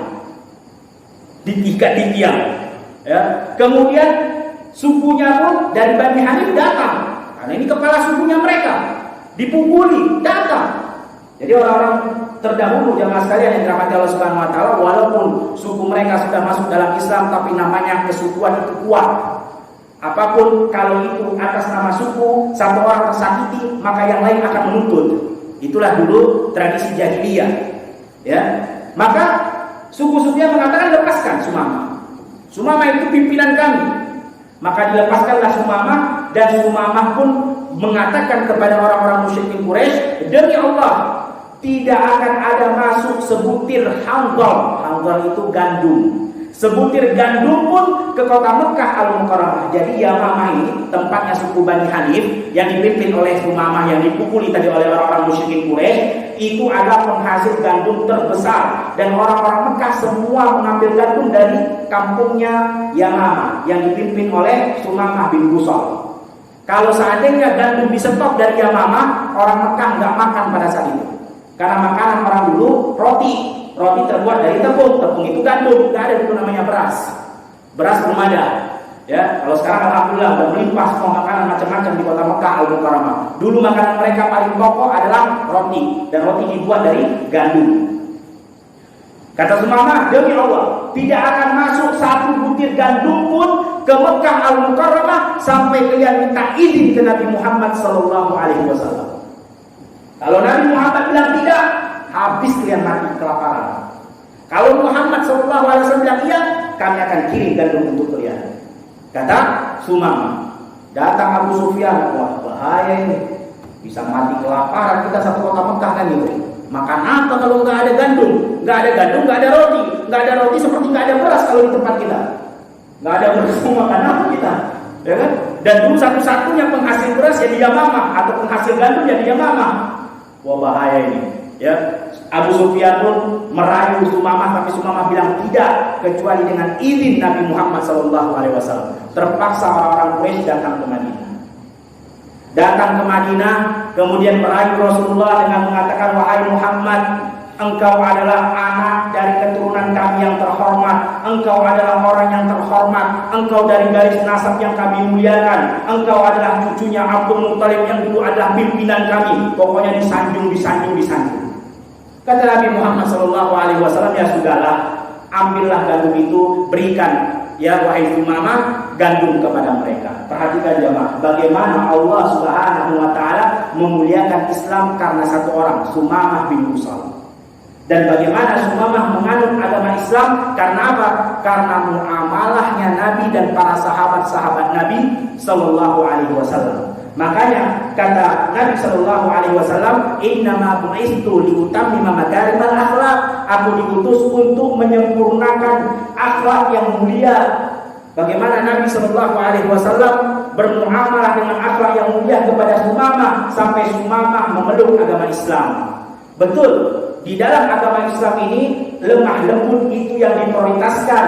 Diikat di tiang. Ya. Kemudian sukunya pun dari Bani Hanif datang. Karena ini kepala sukunya mereka. Dipukuli, datang. Jadi orang-orang terdahulu jamaah sekalian yang dirahmati Allah Subhanahu wa taala, walaupun suku mereka sudah masuk dalam Islam tapi namanya kesukuan itu kuat. Apapun kalau itu atas nama suku, satu orang tersakiti, maka yang lain akan menuntut. Itulah dulu tradisi jahiliyah. Ya. Maka suku-sukunya mengatakan lepaskan Sumamah. Sumamah itu pimpinan kami. Maka dilepaskanlah Sumamah dan Sumamah pun mengatakan kepada orang-orang musyrikin Quraisy, "Demi Allah, tidak akan ada masuk sebutir hanzal." Hanzal itu gandum. Sebutir gandum pun ke kota Mekah Al-Mukarramah. Jadi Yamamah ini tempatnya suku Bani Hanif yang dipimpin oleh Sumamah yang dipukuli tadi oleh orang-orang musyrikin Quraisy, itu adalah penghasil gandum terbesar dan orang-orang Mekah semua mengambil gandum dari kampungnya Yamamah yang dipimpin oleh Sumamah bin Busal. Kalau seandainya gandum disetok dari Yamamah, orang Mekah nggak makan pada saat itu. Karena makanan orang dulu roti terbuat dari tepung itu gandum, nggak ada itu namanya beras belum ada. Ya, kalau sekarang alhamdulillah udah melimpah semua makanan macam-macam di kota Mekah Al-Mukarramah. Dulu makanan mereka paling pokok adalah roti, dan roti dibuat dari gandum. Kata Sumamah, "Demi Allah, tidak akan masuk satu butir gandum pun ke Mekah Al-Mukarramah sampai kalian minta izin ke Nabi Muhammad sallallahu alaihi wasallam. Kalau Nabi Muhammad bilang tidak, habis kalian mati kelaparan. Kalau Muhammad sallallahu alaihi wasallam bilang iya, kami akan kirim gandum untuk kalian." Kata Sumamah. Datang Abu Sufyan, "Wah, bahaya ini. Bisa mati kelaparan kita satu kota Mekah kan gitu. Makan apa kalau nggak ada gandum? Nggak ada gandum, nggak ada roti. Nggak ada roti seperti nggak ada beras kalau di tempat kita. Nggak ada beras, mau makan apa kita? Ya kan? Dan dulu satu-satunya penghasil beras ya di Yamamah, atau penghasil gandum ya di Yamamah. Wah, bahaya ini. Ya, Abu Sufyan pun merayu Sumamah, tapi Sumamah bilang tidak kecuali dengan izin Nabi Muhammad SAW. Terpaksa orang-orang Quraisy datang ke Madinah. Datang ke Madinah, kemudian merayu Rasulullah dengan mengatakan, "Wahai Muhammad, engkau adalah anak dari keturunan kami yang terhormat. Engkau adalah orang yang terhormat. Engkau dari garis nasab yang kami muliakan. Engkau adalah cucunya Abdul Muthalib yang dulu adalah pimpinan kami." Pokoknya disanjung. Kata Nabi Muhammad SAW, "Ya sudahlah, ambillah gandum itu, berikan ya wahai Sumamah gandum kepada mereka." Perhatikan jemaah, bagaimana Allah Subhanahu wa taala memuliakan Islam karena satu orang, Sumamah bin Busal. Dan bagaimana Sumamah menganut agama Islam karena apa? Karena muamalahnya Nabi dan para sahabat-sahabat Nabi sallallahu alaihi wasallam. Makanya kata Nabi sallallahu alaihi wasallam, "Innama bu'istu liutammima makarimal akhlaq." Aku diutus untuk menyempurnakan akhlak yang mulia. Bagaimana Nabi sallallahu alaihi wasallam bermuamalah dengan akhlak yang mulia kepada Sumamah sampai Sumamah memeluk agama Islam. Betul, di dalam agama Islam ini lemah lembut itu yang diprioritaskan.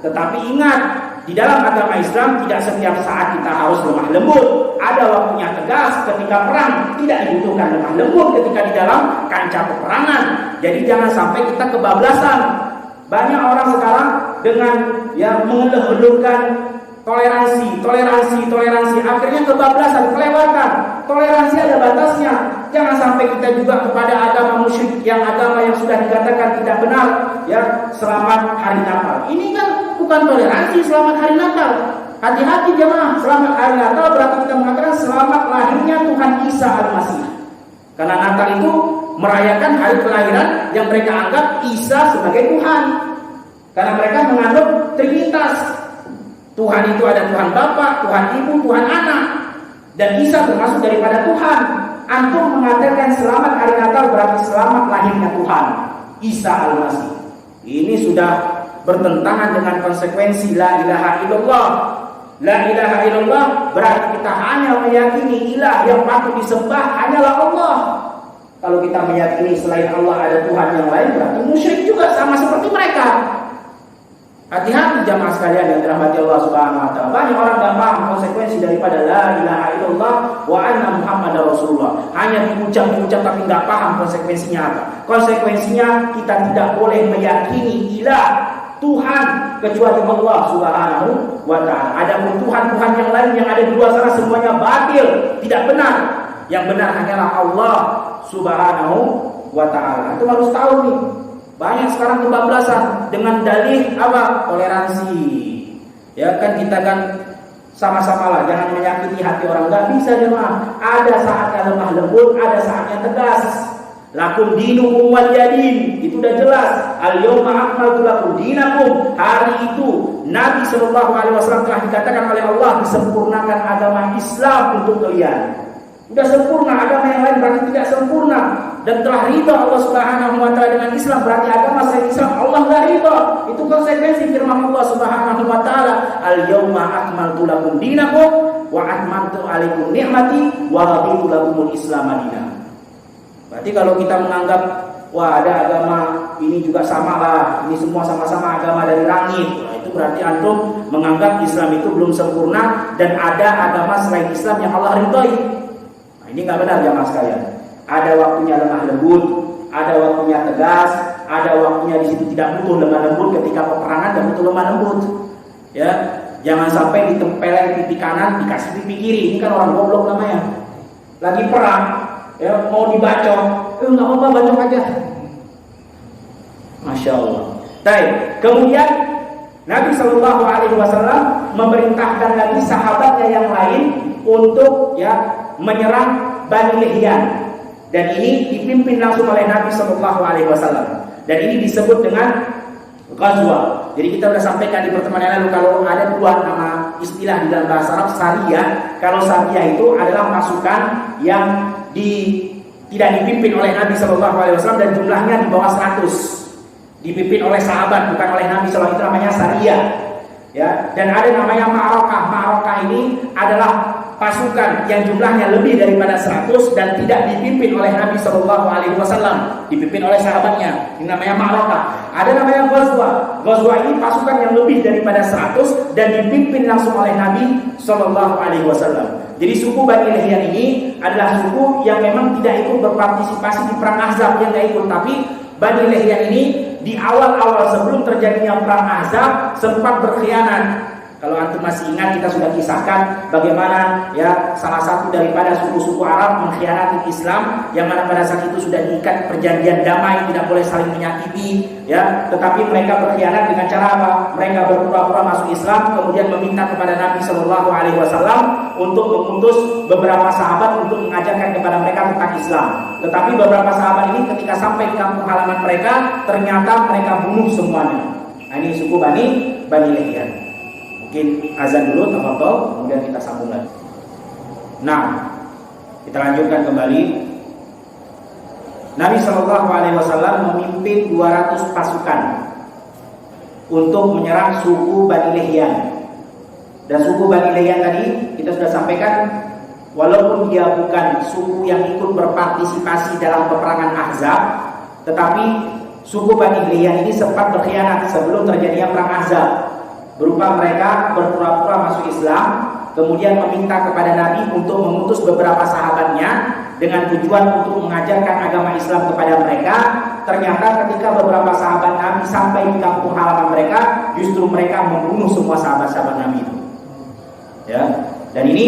Tetapi ingat, di dalam agama Islam tidak setiap saat kita harus lemah lembut. Ada waktunya tegas ketika perang, tidak dibutuhkan lemah lembut ketika di dalam kancah peperangan. Jadi jangan sampai kita kebablasan. Banyak orang sekarang dengan mengeluh-eluhkan toleransi, akhirnya kebablasan, kelewatan. Toleransi ada batasnya. Jangan sampai kita juga kepada agama musyrik, agama yang sudah dikatakan tidak benar, selamat hari Natal. Ini kan bukan toleransi selamat hari Natal. Hati-hati jemaah, selamat hari Natal berarti kita mengatakan selamat lahirnya Tuhan Isa Al-Masih. Karena Natal itu merayakan hari kelahiran yang mereka anggap Isa sebagai Tuhan. Karena mereka menganggap Trinitas. Tuhan itu ada Tuhan Bapa, Tuhan Ibu, Tuhan Anak. Dan Isa termasuk daripada Tuhan. Antum mengatakan selamat hari Natal berarti selamat lahirnya Tuhan Isa Al-Masih. Ini sudah bertentangan dengan konsekuensi la ilaha illallah. La ilaha illallah berarti kita hanya meyakini ilah yang patut disembah hanyalah Allah. Kalau kita meyakini selain Allah ada Tuhan yang lain berarti musyrik juga, sama seperti mereka. Hati-hati jamaah sekalian yang dirahmati Allah Subhanahu wa taala. Banyak orang tidak paham konsekuensi daripada la ilaha illallah wa anna Muhammadar Rasulullah. Hanya diucap tapi tidak paham konsekuensinya apa. Konsekuensinya kita tidak boleh meyakini ilah Tuhan kecuali Allah Subhanahu wa taala. Adapun Tuhan-Tuhan yang lain yang ada di luar sana semuanya batil, tidak benar. Yang benar hanyalah Allah Subhanahu wa taala. Itu harus tahu nih. Banyak sekarang kebablasan dengan dalih apa? Toleransi. Ya kan kita kan sama-sama lah, jangan menyakiti hati orang. Enggak bisa jemaah. Ada saatnya lemah lembut, ada saatnya tegas. Lakum dinukum waliyadin. Itu udah jelas. Al-yawma akmaltu lakum dinakum. Hari itu Nabi SAW telah dikatakan oleh Allah disempurnakan agama Islam untuk kalian. Sudah sempurna, agama yang lain berarti tidak sempurna. Dan telah ridha Allah Subhanahu wa taala dengan Islam berarti agama selain Islam Allah enggak ridha. Itu konsekuensi firman Allah Subhanahu wa taala, "Al-yauma akmaltu lakum dinakum wa atmamtu 'alaikum ni'mati wa raditu lakumul Islam dinan." Berarti kalau kita menganggap wah ada agama ini juga sama lah, ini semua sama-sama agama dari langit, itu berarti antum menganggap Islam itu belum sempurna dan ada agama selain Islam yang Allah ridhai. Nah, ini nggak benar jamaah sekalian. Ada waktunya lemah lembut, ada waktunya tegas, ada waktunya di situ tidak butuh lemah lembut. Ketika peperangan tidak butuh lemah lembut. Ya, jangan sampai ditempelin pipi kanan dikasih pipi kiri. Ini kan orang goblok namanya. Lagi perang, ya mau dibacok, nggak apa-apa bacok aja. Masya Allah. Baik. Kemudian Nabi Shallallahu Alaihi Wasallam memerintahkan lagi sahabatnya yang lain untuk menyerang Bani Lihyan. Dan ini dipimpin langsung oleh Nabi Shallallahu Alaihi Wasallam. Dan ini disebut dengan Ghazwa. Jadi kita sudah sampaikan di pertemuan yang lalu kalau ada dua nama istilah di dalam bahasa Arab Sariyah. Kalau Sariyah itu adalah pasukan yang tidak dipimpin oleh Nabi Shallallahu Alaihi Wasallam dan jumlahnya di bawah 100. Dipimpin oleh sahabat bukan oleh Nabi Shallallahu Alaihi Wasallam, itu namanya Sariyah. Ya. Dan ada namanya Ma'arakah. Ma'arakah ini adalah pasukan yang jumlahnya lebih daripada 100 dan tidak dipimpin oleh Nabi Shallallahu Alaihi Wasallam, dipimpin oleh sahabatnya. Ini namanya Ma'arakah. Ada namanya Ghazwa. Ghazwa ini pasukan yang lebih daripada 100 dan dipimpin langsung oleh Nabi Shallallahu Alaihi Wasallam. Jadi suku Bani Lihyan ini adalah suku yang memang tidak ikut berpartisipasi di perang Ahzab, yang tidak ikut. Tapi Bani Lihyan ini di awal-awal sebelum terjadinya perang Ahzab sempat berkhianat. Kalau antum masih ingat, kita sudah kisahkan bagaimana salah satu daripada suku-suku Arab mengkhianati Islam, yang mana pada saat itu sudah diikat perjanjian damai, tidak boleh saling menyakiti, tetapi mereka berkhianat dengan cara apa? Mereka berpura-pura masuk Islam, kemudian meminta kepada Nabi Shallallahu Alaihi Wasallam untuk mengutus beberapa sahabat untuk mengajarkan kepada mereka tentang Islam. Tetapi beberapa sahabat ini ketika sampai di kampung halaman mereka, ternyata mereka bunuh semuanya. Nah, ini suku Bani Lihyan. Mungkin azan dulu, tafadhol, kemudian kita sambung lagi. Nah, kita lanjutkan kembali. Nabi Shallallahu Alaihi Wasallam memimpin 200 pasukan untuk menyerang suku Bani Lihyan. Dan suku Bani Layyan tadi kita sudah sampaikan, walaupun dia bukan suku yang ikut berpartisipasi dalam peperangan Ahzab, tetapi suku Bani Layyan ini sempat berkhianat sebelum terjadinya perang Ahzab, berupa mereka berpura-pura masuk Islam, kemudian meminta kepada Nabi untuk mengutus beberapa sahabatnya dengan tujuan untuk mengajarkan agama Islam kepada mereka. Ternyata ketika beberapa sahabat Nabi sampai di kampung halaman mereka, justru mereka membunuh semua sahabat-sahabat Nabi itu. Ya, dan ini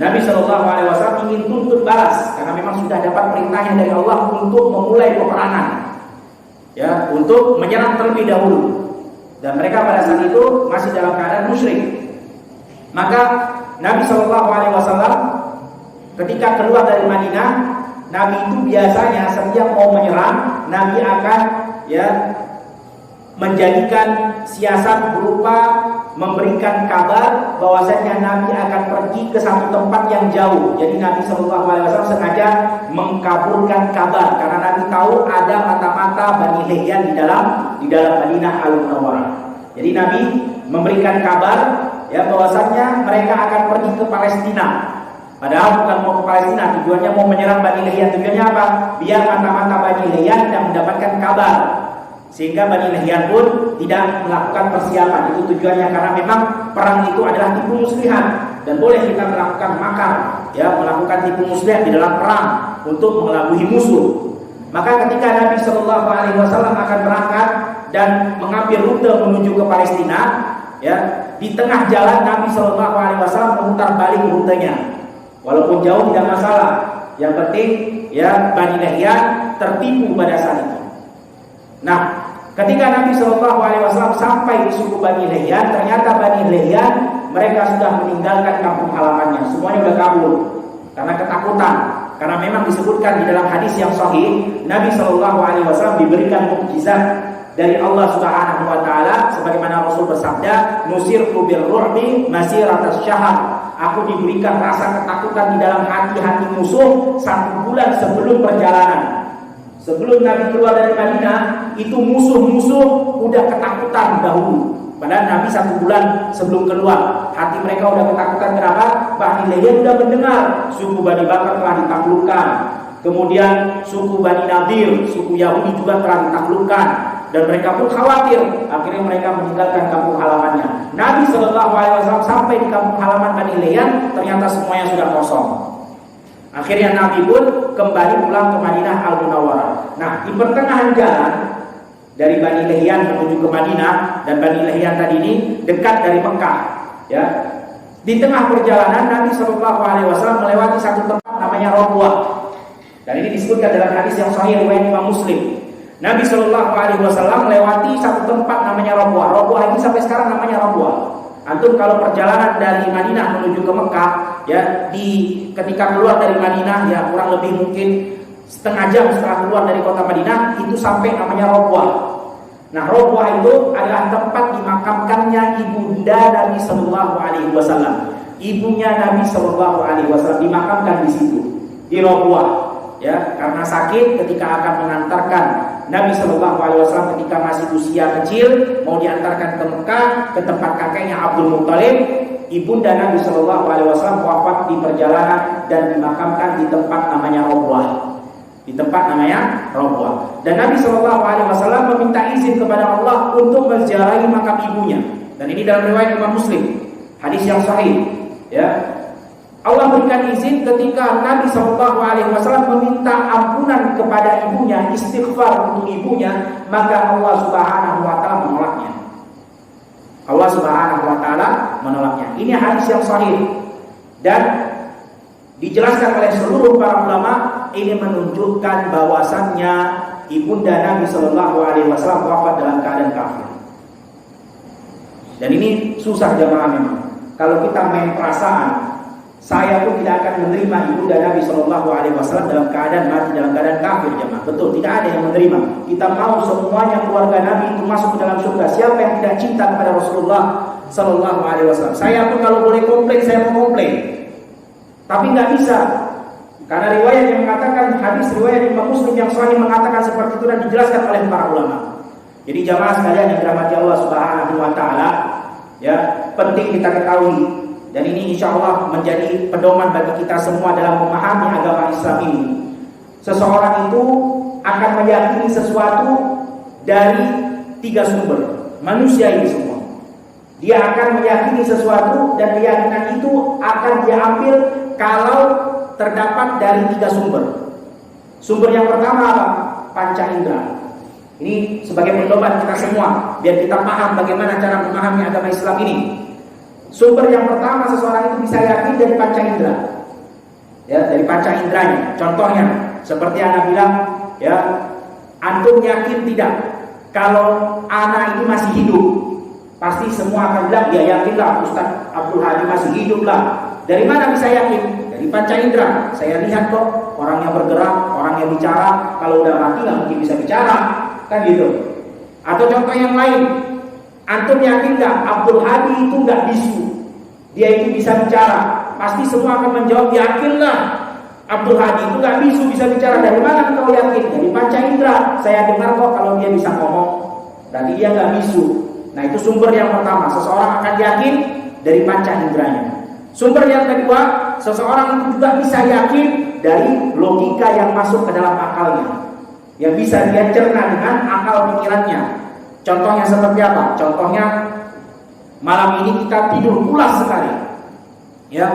Nabi SAW ingin tuntut balas karena memang sudah dapat perintahnya dari Allah untuk memulai peperangan, ya, untuk menyerang terlebih dahulu. Dan mereka pada saat itu masih dalam keadaan musyrik. Maka Nabi SAW ketika keluar dari Madinah, Nabi itu biasanya setiap mau menyerang, Nabi akan menjadikan siasat berupa memberikan kabar bahwasanya Nabi akan pergi ke satu tempat yang jauh. Jadi Nabi SAW sengaja mengkaburkan kabar karena Nabi tahu ada mata-mata Bani Layyan di dalam Madinah Al-Munawwarah. Jadi Nabi memberikan kabar bahwasanya mereka akan pergi ke Palestina. Padahal bukan mau ke Palestina, tujuannya mau menyerang Bani Layyan. Tujuannya apa? Biar mata-mata Bani Layyan tidak mendapatkan kabar, sehingga Bani Layyan pun tidak melakukan persiapan. Itu tujuannya, karena memang perang itu adalah tipu muslihat dan boleh kita melakukan makar, melakukan tipu muslihat di dalam perang untuk mengelabui musuh. Maka ketika Nabi SAW akan berangkat dan mengambil rute menuju ke Palestina, di tengah jalan Nabi SAW memutar balik rutenya. Walaupun jauh tidak masalah. Yang penting Bani Layyan tertipu pada saat itu. Nah, ketika Nabi SAW sampai di suku Bani Layyan, ternyata Bani Layyan mereka sudah meninggalkan kampung halamannya. Semuanya sudah kabur karena ketakutan. Karena memang disebutkan di dalam hadis yang sahih, Nabi SAW diberikan mukjizat dari Allah Subhanahu wa taala, sebagaimana Rasul bersabda, "Nusirtu birru'bi masiratas syahr." Aku diberikan rasa ketakutan di dalam hati-hati musuh 1 bulan sebelum perjalanan. Sebelum Nabi keluar dari Madinah, itu musuh-musuh udah ketakutan dahulu. Padahal Nabi 1 bulan sebelum keluar, hati mereka udah ketakutan. Kenapa? Bani Layyan udah mendengar suku Bani Bakar telah ditaklukkan. Kemudian suku Bani Nadir, suku Yahudi juga telah ditaklukkan, dan mereka pun khawatir. Akhirnya mereka meninggalkan kampung halamannya. Nabi SAW sampai di kampung halaman Bani Layyan, ternyata semuanya sudah kosong. Akhirnya Nabi pun kembali pulang ke Madinah Al-Munawwarah. Nah, di pertengahan jalan dari Bani Layyan menuju ke Madinah, dan Bani Layyan tadi ini dekat dari Mekah, Di tengah perjalanan Nabi SAW melewati satu tempat namanya Rabwah. Dan ini disebutkan dalam hadis yang sahih riwayat Imam Muslim. Nabi SAW melewati satu tempat namanya Rabwah. Rabwah ini sampai sekarang namanya Rabwah. Antum kalau perjalanan dari Madinah menuju ke Mekah, ketika keluar dari Madinah, kurang lebih mungkin setengah jam setelah keluar dari kota Madinah, itu sampai namanya Rabwah. Nah, Rabwah itu adalah tempat dimakamkannya ibunda Nabi Sallallahu Alaihi Wasallam. Ibunya Nabi Sallallahu Alaihi Wasallam dimakamkan di situ, di Rabwah. Karena sakit ketika akan mengantarkan Nabi Shallallahu Alaihi Wasallam ketika masih usia kecil, mau diantarkan ke Mekah ke tempat kakeknya Abdul Muttalib. Ibunda Nabi Shallallahu Alaihi Wasallam wafat di perjalanan dan dimakamkan di tempat namanya Rabwah. Di tempat namanya Rabwah. Dan Nabi Shallallahu Alaihi Wasallam meminta izin kepada Allah untuk menziarahi makam ibunya. Dan ini dalam riwayat Imam Muslim, hadis yang sahih. Allah berikan izin ketika Nabi SAW meminta ampunan kepada ibunya, istighfar untuk ibunya, maka Allah Subhanahu wa taala menolaknya. Allah Subhanahu wa taala menolaknya. Ini hadis yang sahih dan dijelaskan oleh seluruh para ulama. Ini menunjukkan bahwasannya ibunda Nabi SAW wafat dalam keadaan kafir. Dan ini susah jamaah memang. Kalau kita main perasaan, saya pun tidak akan menerima ibunda Nabi SAW dalam keadaan mati, dalam keadaan kafir, jemaah. Betul, tidak ada yang menerima. Kita mau semuanya keluarga Nabi itu masuk ke dalam surga. Siapa yang tidak cinta kepada Rasulullah SAW? Saya pun kalau boleh komplain, saya mau komplain. Tapi nggak bisa, karena riwayat yang mengatakan, hadis riwayat Imam Muslim yang sahih mengatakan seperti itu dan dijelaskan oleh para ulama. Jadi jamaah sekalian yang dirahmati Allah Subhanahu wa taala, Ya, penting kita ketahui, dan ini insya Allah menjadi pedoman bagi kita semua dalam memahami agama Islam ini. Seseorang itu akan meyakini sesuatu dari 3 sumber. Manusia ini semua, dia akan meyakini sesuatu, dan keyakinan itu akan diambil kalau terdapat dari 3 sumber. Sumber yang pertama apa? Panca indera. Ini sebagai pedoman kita semua, biar kita paham bagaimana cara memahami agama Islam ini. Sumber yang pertama, seseorang itu bisa yakin dari panca indera. Ya, dari panca inderanya. Contohnya, seperti anak bilang, ya, antum yakin tidak kalau anak ini masih hidup? Pasti semua akan bilang, ya yakinlah, Ustaz Abdul Hadi masih hidup lah. Dari mana bisa yakin? Dari panca indera. Saya lihat kok orang yang bergerak, orang yang bicara. Kalau udah mati nggak mungkin bisa bicara, kan gitu. Atau contoh yang lain, antum yakin nggak Abdul Hadi itu nggak bisu? Dia itu bisa bicara. Pasti semua akan menjawab, yakinlah Abdul Hadi itu nggak bisu, bisa bicara. Dari mana kau yakin? Dari panca indera. Saya dengar kok kalau dia bisa ngomong, berarti dia nggak bisu. Nah, itu sumber yang pertama. Seseorang akan yakin dari panca inderanya. Sumber yang kedua, seseorang itu juga bisa yakin dari logika yang masuk ke dalam akalnya, yang bisa dia cerna dengan akal pikirannya. Contohnya seperti apa? Contohnya, malam ini kita tidur pulas sekali, ya,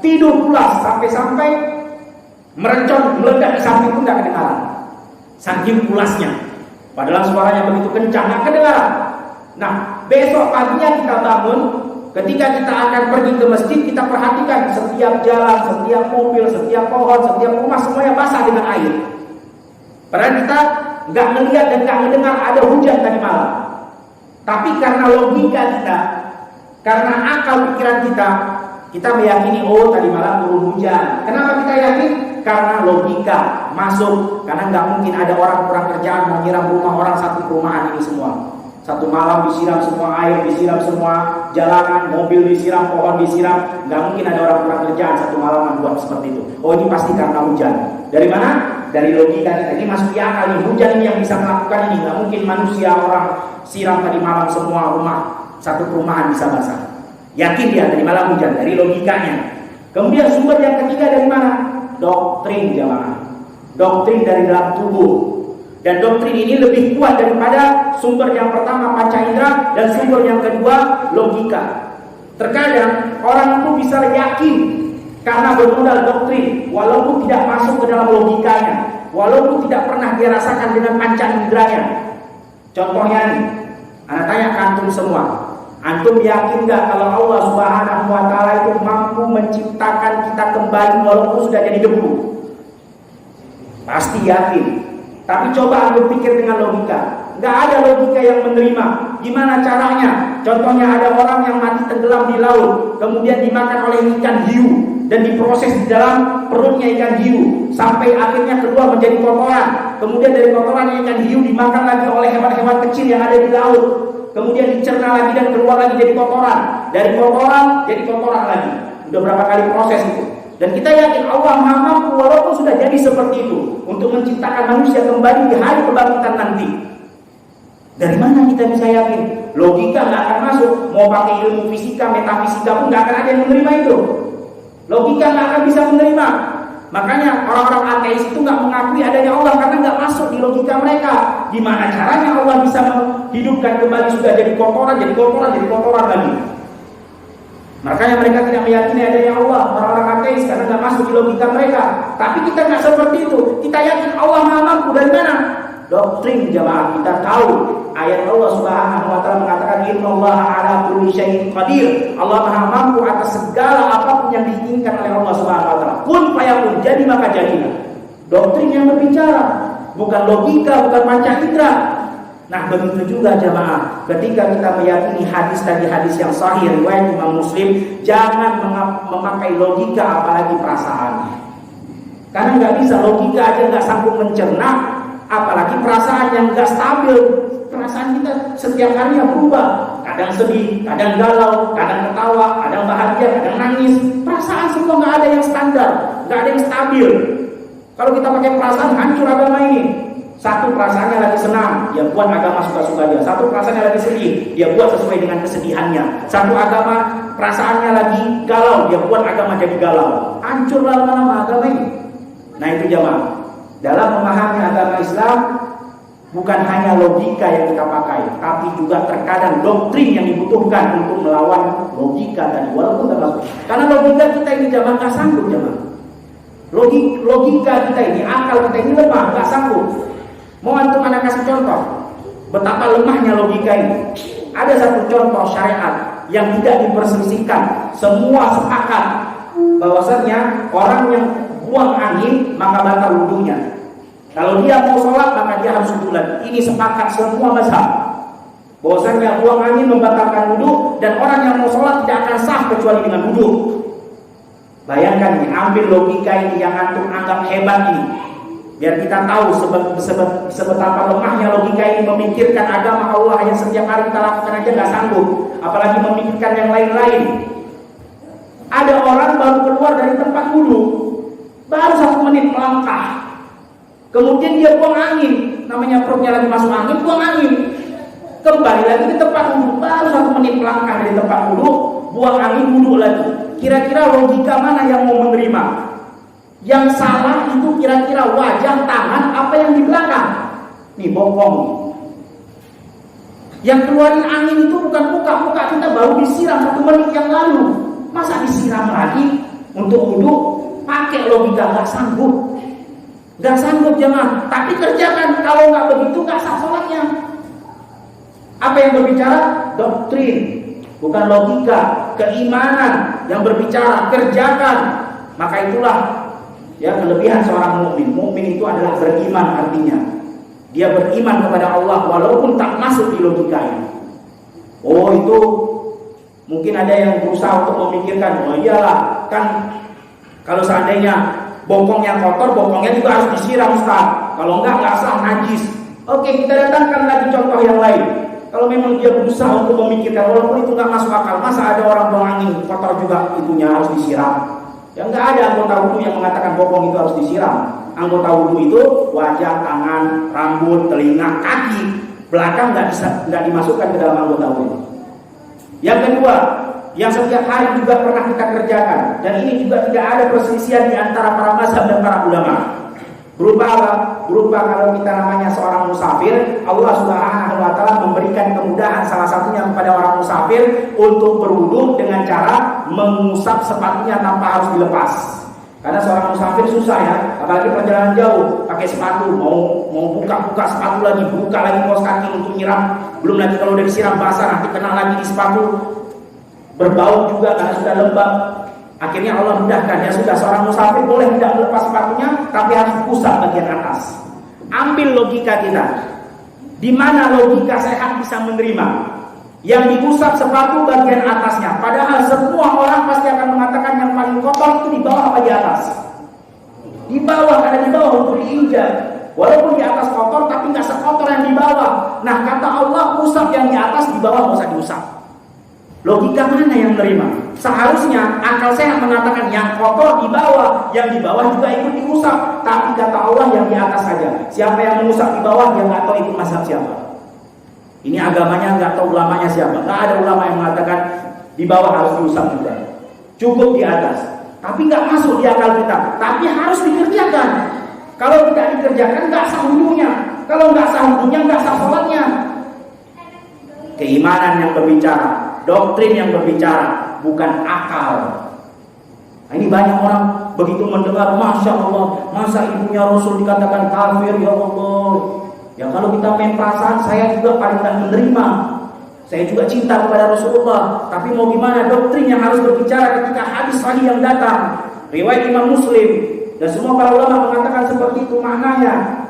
tidur pulas sampai merencong meledak di samping pun nggak kedengaran, saking pulasnya. Padahal suaranya begitu kencang, nggak kedengaran. Nah, besok paginya kita bangun, ketika kita akan pergi ke masjid, kita perhatikan setiap jalan, setiap mobil, setiap pohon, setiap rumah, semuanya basah dengan air. Padahal kita nggak melihat dan nggak mendengar ada hujan tadi malam. Tapi karena logika kita, karena akal pikiran kita meyakini, oh tadi malam turun hujan. Kenapa kita yakin? Karena logika masuk. Karena nggak mungkin ada orang kurang kerjaan menyiram rumah orang satu perumahan ini semua. Satu malam disiram semua air, disiram semua jalanan, mobil disiram, pohon disiram. Nggak mungkin ada orang kurang kerjaan satu malam membuat seperti itu. Oh, ini pasti karena hujan. Dari mana? Dari logika kita. Ini masuk di akal nih. Hujan ini yang bisa melakukan ini. Nggak mungkin manusia orang siram tadi malam semua rumah satu perumahan bisa basah. Yakin dia dari malam hujan, dari logikanya. Kemudian sumber yang ketiga dari mana? Doktrin jamaah. Doktrin dari dalam tubuh. Dan doktrin ini lebih kuat daripada sumber yang pertama panca indera, dan sumber yang kedua logika. Terkadang orang itu bisa yakin karena bermodal doktrin, walaupun tidak masuk ke dalam logikanya, walaupun tidak pernah dia rasakan dengan panca inderanya. Contohnya nih, anak tanya ke antum semua, antum yakin gak kalau Allah Subhanahu wa Ta'ala itu mampu menciptakan kita kembali walaupun sudah jadi debu? Pasti yakin. Tapi coba anda pikir dengan logika. Nggak ada logika yang menerima. Gimana caranya? Contohnya ada orang yang mati tenggelam di laut, kemudian dimakan oleh ikan hiu, dan diproses di dalam perutnya ikan hiu, sampai akhirnya keluar menjadi kotoran. Kemudian dari kotoran ikan hiu dimakan lagi oleh hewan-hewan kecil yang ada di laut. Kemudian dicerna lagi dan keluar lagi jadi kotoran. Dari kotoran jadi kotoran lagi. Udah berapa kali proses itu? Dan kita yakin Allah Maha Mampu walaupun sudah jadi seperti itu untuk menciptakan manusia kembali di hari kebangkitan nanti. Dari mana kita bisa yakin? Logika nggak akan masuk. Mau pakai ilmu fisika, metafisika pun nggak akan ada yang menerima itu. Logika nggak akan bisa menerima. Makanya orang-orang ateis itu nggak mengakui adanya Allah karena nggak masuk di logika mereka. Gimana caranya Allah bisa menghidupkan kembali sudah jadi kotoran, jadi kotoran, jadi kotoran lagi? Makanya mereka tidak meyakini adanya Allah, orang-orang ateis, karena nggak masuk di logika mereka. Tapi kita nggak seperti itu. Kita yakin Allah Maha Mampu. Dari mana? Doktrin jamaah. Kita tahu ayat Allah Subhanahu wa Ta'ala mengatakan innallaha ala kulli syai'in qadir. Allah Maha Mampu atas segala apapun yang diinginkan oleh Allah Subhanahu wa Ta'ala. Kun fayakun, jadi maka jadilah. Doktrin yang berbicara, bukan logika, bukan panca indera. Nah, begitu juga jamaah, ketika kita meyakini hadis tadi, hadis yang sahih riwayat Imam Muslim, jangan memakai logika apalagi perasaannya. Karena nggak bisa, logika aja nggak sanggup mencerna, apalagi perasaan yang nggak stabil. Perasaan kita setiap harinya berubah, kadang sedih, kadang galau, kadang ketawa, kadang bahagia, kadang nangis. Perasaan semua nggak ada yang standar, nggak ada yang stabil. Kalau kita pakai perasaan, hancur agama ini. Satu perasaannya lagi senang, dia buat agama suka-suka dia. Satu perasaannya lagi sedih, dia buat sesuai dengan kesedihannya. Satu agama perasaannya lagi galau, dia buat agama jadi galau. Hancur lama-lama agama ini. Nah itu jamaah. Dalam memahami agama Islam, bukan hanya logika yang kita pakai, tapi juga terkadang doktrin yang dibutuhkan untuk melawan logika tadi. Walaupun termasuk, karena logika kita ini jamaah nggak sanggup jamaah. Logika kita ini, akal kita ini lemah, nggak sanggup. Mau antum anak kasih contoh betapa lemahnya logika ini. Ada satu contoh syariat yang tidak diperselisihkan, semua sepakat bahwasanya orang yang buang angin maka batal wudunya. Kalau dia mau sholat maka dia harus wudu lagi. Ini sepakat semua mazhab bahwasanya buang angin membatalkan wudu, dan orang yang mau sholat tidak akan sah kecuali dengan wudu. Bayangkan ini, ambil logika ini yang antum anggap hebat ini, biar kita tahu sebetapa lemahnya logika ini. Memikirkan agama Allah yang setiap hari kita lakukan aja nggak sanggup, apalagi memikirkan yang lain-lain. Ada orang baru keluar dari tempat wudu, baru 1 menit melangkah, kemudian dia buang angin, namanya perutnya lagi masuk angin, buang angin, kembali lagi ke tempat wudu, baru 1 menit melangkah dari tempat wudu, buang angin, wudu lagi. Kira-kira logika mana yang mau menerima? Yang salah itu kira-kira wajah, tangan, apa yang di belakang? Nih bokong. Yang keluarin angin itu bukan muka kita baru disiram 1 menit yang lalu. Masa disiram lagi untuk wudu? Pakai logika, nggak sanggup. Nggak sanggup jemaah. Tapi kerjakan. Kalau nggak begitu nggak sah sholatnya. Apa yang berbicara? Doktrin, bukan logika. Keimanan yang berbicara, kerjakan. Maka itulah ya kelebihan seorang mukmin. Mukmin itu adalah beriman artinya. Dia beriman kepada Allah walaupun tak masuk di logikanya. Oh itu mungkin ada yang berusaha untuk memikirkan, oh iyalah kan kalau seandainya bokongnya kotor, bokongnya juga harus disiram Ustaz. Kalau enggak sah, najis. Oke, kita datangkan lagi contoh yang lain. Kalau memang dia berusaha untuk memikirkan, walaupun itu nggak masuk akal, masa ada orang buang angin kotor juga itunya harus disiram? Ya nggak ada anggota wudu yang mengatakan bokong itu harus disiram. Anggota wudu itu wajah, tangan, rambut, telinga, kaki, belakang nggak dimasukkan ke dalam anggota wudu. Yang kedua, yang setiap hari juga pernah kita kerjakan, dan ini juga tidak ada perselisihan di antara para mazhab dan para ulama. Berupa apa? Berupa kalau kita namanya seorang musafir, Allah Subhanahu wa taala memberikan kemudahan salah satunya kepada orang musafir untuk berwudu dengan cara mengusap sepatunya tanpa harus dilepas. Karena seorang musafir susah ya, apalagi perjalanan jauh, pakai sepatu, mau buka sepatu lagi, buka lagi kaos kaki untuk nyiram, belum lagi kalau udah disiram basah nanti kena lagi di sepatu, berbau juga karena sudah lembab. Akhirnya Allah mudahkan, ya sudah seorang musafir boleh tidak melepas sepatunya, tapi harus usap bagian atas. Ambil logika kita, di mana logika sehat bisa menerima yang diusap sepatu bagian atasnya, padahal semua orang pasti akan mengatakan yang paling kotor itu di bawah apa di atas? Di bawah, karena di bawah untuk diinjak. Walaupun di atas kotor, tapi nggak sekotor yang di bawah. Nah kata Allah, usap yang di atas, di bawah nggak usah diusap. Logika mana yang menerima? Seharusnya akal sehat mengatakan yang kotor di bawah, yang di bawah juga ikut diusap. Tapi kata Allah yang di atas saja. Siapa yang mengusap di bawah, dia nggak tahu ikut mazhab siapa. Ini agamanya nggak tahu ulamanya siapa. Nggak ada ulama yang mengatakan di bawah harus diusap juga. Cukup di atas. Tapi nggak masuk di akal kita. Tapi harus dikerjakan. Kalau tidak dikerjakan nggak sah wudunya. Kalau nggak sah wudunya nggak sah sholatnya. Keimanan yang berbicara, doktrin yang berbicara, bukan akal. Nah, ini banyak orang begitu mendengar, Masya Allah, masa ibunya Rasul dikatakan kafir, ya Allah. Ya kalau kita main perasaan, saya juga paling tak menerima. Saya juga cinta kepada Rasulullah. Tapi mau gimana, doktrin yang harus berbicara ketika hadis sahih yang datang, riwayat Imam Muslim, dan semua para ulama mengatakan seperti itu maknanya.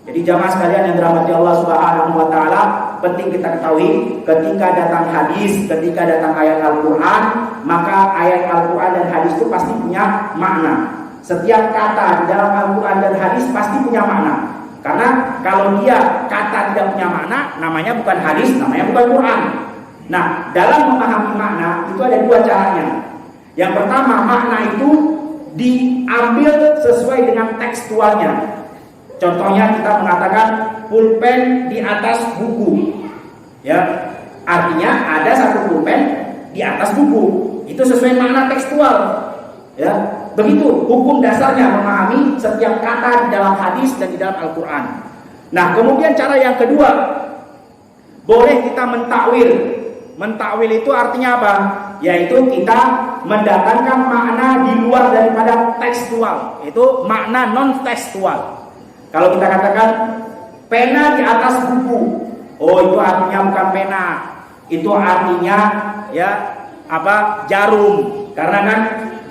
Jadi jamaah sekalian yang dirahmati Allah Subhanahu wa taala, penting kita ketahui ketika datang hadis, ketika datang ayat Al-Qur'an, maka ayat Al-Qur'an dan hadis itu pasti punya makna. Setiap kata di dalam Al-Qur'an dan hadis pasti punya makna. Karena kalau dia kata tidak punya makna, namanya bukan hadis, namanya bukan Quran. Nah, dalam memahami makna itu ada dua caranya. Yang pertama, makna itu diambil sesuai dengan tekstualnya. Contohnya kita mengatakan pulpen di atas buku. Ya, artinya ada satu pulpen di atas buku. Itu sesuai makna tekstual. Ya, begitu hukum dasarnya memahami setiap kata di dalam hadis dan di dalam Al-Qur'an. Nah, kemudian cara yang kedua, boleh kita mentakwil. Mentakwil itu artinya apa? Yaitu kita mendatangkan makna di luar daripada tekstual. Itu makna non tekstual. Kalau kita katakan pena di atas buku, oh itu artinya bukan pena. Itu artinya ya apa? Jarum. Karena kan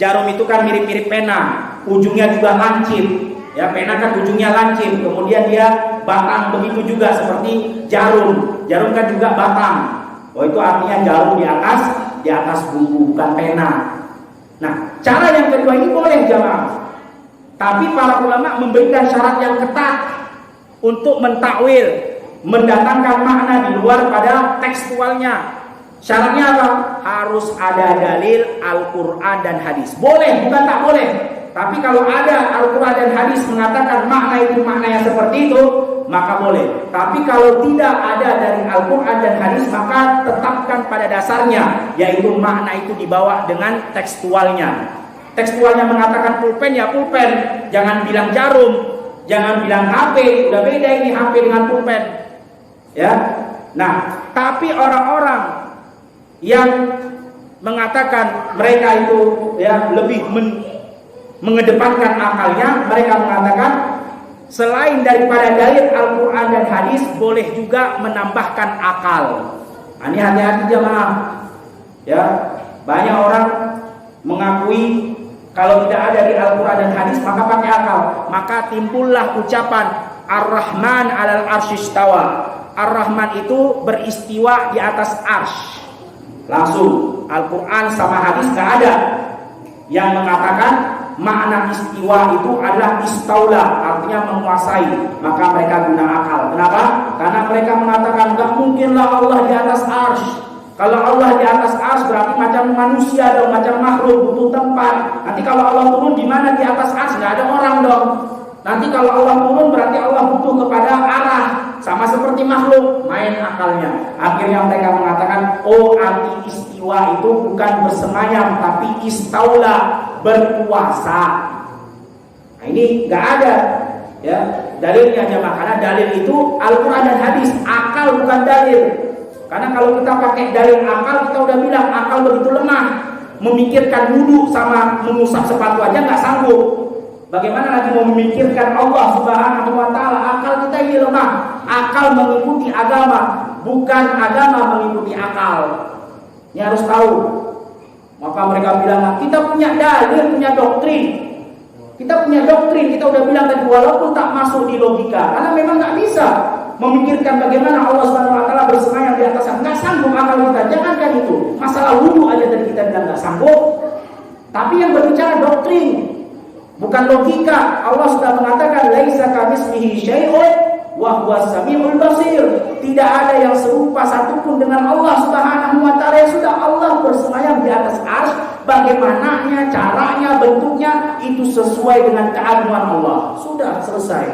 jarum itu kan mirip-mirip pena, ujungnya juga lancip. Ya, pena kan ujungnya lancip, kemudian dia batang, begitu juga seperti jarum. Jarum kan juga batang. Oh itu artinya jarum di atas buku, bukan pena. Nah, cara yang kedua ini boleh jamaah. Tapi para ulama memberikan syarat yang ketat untuk mentakwil, mendatangkan makna di luar pada tekstualnya. Syaratnya apa? Harus ada dalil Al-Quran dan hadis. Boleh, bukan tak boleh. Tapi kalau ada Al-Quran dan hadis mengatakan makna itu maknanya seperti itu, maka boleh. Tapi kalau tidak ada dari Al-Quran dan hadis, maka tetapkan pada dasarnya, yaitu makna itu dibawa dengan tekstualnya. Tekstualnya mengatakan pulpen, ya pulpen. Jangan bilang jarum, jangan bilang HP. Udah beda ini HP dengan pulpen. Ya. Nah, tapi orang-orang yang mengatakan mereka itu ya lebih mengedepankan akalnya, mereka mengatakan selain daripada dalil Al-Quran dan hadis, boleh juga menambahkan akal. Nah, ini hati-hati jemaah. Ya, banyak orang mengakui kalau tidak ada di Al-Quran dan hadis maka pakai akal. Maka timbullah ucapan Ar-Rahman 'alal arsy istawa. Ar-Rahman itu beristiwa di atas arsy. Langsung Al-Quran sama hadis gak ada yang mengatakan makna istiwa itu adalah istaula, artinya menguasai. Maka mereka guna akal. Kenapa? Karena mereka mengatakan gak mungkinlah Allah di atas arsy. Kalau Allah di atas arsy berarti macam manusia dong, macam makhluk, butuh tempat. Nanti kalau Allah turun di mana di atas arsy? Gak ada orang dong. Nanti kalau Allah turun berarti Allah butuh kepada arah, sama seperti makhluk. Main akalnya. Akhirnya mereka mengatakan, oh arti istiwa itu bukan bersemayam, tapi istaula, berkuasa. Nah, ini nggak ada ya dalilnya jemaah, karena dalil itu Al-Quran dan hadis, akal bukan dalil. Karena kalau kita pakai dalil akal, kita udah bilang akal begitu lemah. Memikirkan wudu sama mengusap sepatu aja nggak sanggup. Bagaimana lagi mau memikirkan Allah Subhanahu wa Ta'ala? Akal kita ini lemah. Akal mengikuti agama, bukan agama mengikuti akal. Ini harus tahu. Maka mereka bilang, kita punya dalil, punya doktrin. Kita punya doktrin, kita udah bilang tadi, walaupun tak masuk di logika. Karena memang nggak bisa memikirkan bagaimana Allah Subhanahu wa Ta'ala bersemayam di atas. Nggak sanggup akal kita. Jangankan itu, masalah wudu aja tadi kita bilang nggak sanggup. Tapi yang berbicara doktrin, bukan logika. Allah sudah mengatakan laisa kamitslihi syai'un wa huwas samiul basir. Tidak ada yang serupa satupun dengan Allah Subhanahu wa Ta'ala. Yang sudah Allah bersemayam di atas arsy, bagaimananya, caranya, bentuknya itu sesuai dengan keagungan Allah. Sudah selesai.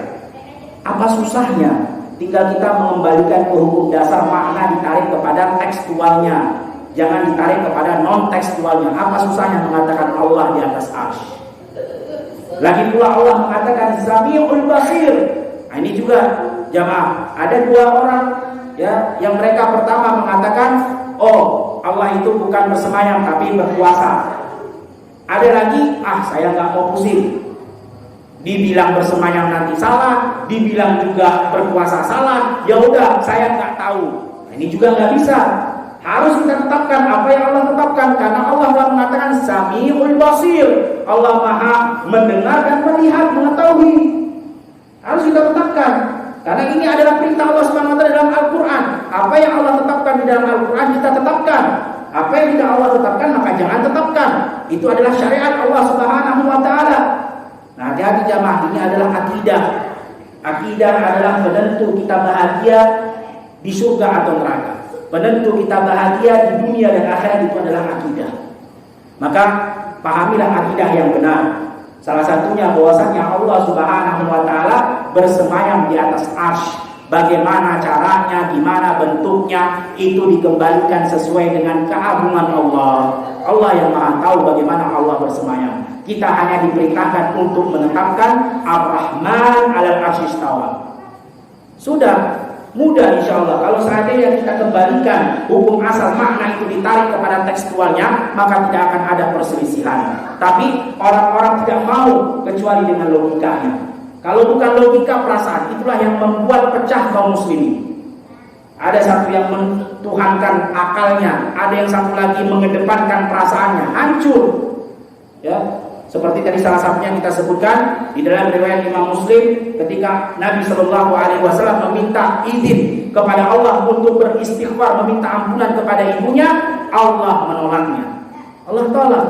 Apa susahnya? Tinggal kita mengembalikan ke hukum dasar, makna ditarik kepada tekstualnya, jangan ditarik kepada non tekstualnya. Apa susahnya mengatakan Allah di atas arsy? Lagi pula Allah mengatakan Samiul Basir. Nah, ini juga jamaah, ada dua orang ya yang mereka pertama mengatakan, oh Allah itu bukan bersemayam tapi berkuasa. Ada lagi, saya nggak mau pusing. Dibilang bersemayam nanti salah, dibilang juga berkuasa salah. Ya udah, saya nggak tahu. Nah, ini juga nggak bisa. Harus kita tetapkan apa yang Allah tetapkan, karena Allah telah mengatakan Samiul Basir. Allah Maha mendengar dan melihat, mengetahui. Harus kita tetapkan, karena ini adalah perintah Allah Subhanahu wa Ta'ala dalam Al-Quran. Apa yang Allah tetapkan di dalam Al-Quran kita tetapkan. Apa yang tidak Allah tetapkan maka jangan tetapkan. Itu adalah syariat Allah Subhanahu wa Ta'ala. Nah, hati-hati jamaah, ini adalah akidah. Akidah adalah penentu kita bahagia di surga atau neraka. Penentu kita bahagia di dunia dan akhirat itu adalah akidah. Maka pahamilah akidah yang benar. Salah satunya bahwasanya Allah Subhanahu wa taala bersemayam di atas arsy. Bagaimana caranya, gimana bentuknya, itu dikembalikan sesuai dengan keagungan Allah. Allah yang Maha tahu bagaimana Allah bersemayam. Kita hanya diperintahkan untuk menetapkan Ar-Rahman 'alal 'arsy istawa. Sudah mudah insya Allah. Kalau seandainya kita kembalikan hukum asal makna itu ditarik kepada tekstualnya, maka tidak akan ada perselisihan. Tapi orang-orang tidak mau kecuali dengan logikanya. Kalau bukan logika, perasaan, itulah yang membuat pecah kaum muslimin. Ada satu yang mentuhankan akalnya, ada yang satu lagi mengedepankan perasaannya, hancur. Ya, seperti tadi salah satunya kita sebutkan di dalam riwayat Imam Muslim, ketika Nabi Shallallahu Alaihi Wasallam meminta izin kepada Allah untuk beristighfar, meminta ampunan kepada ibunya, Allah menolaknya. Allah tolak.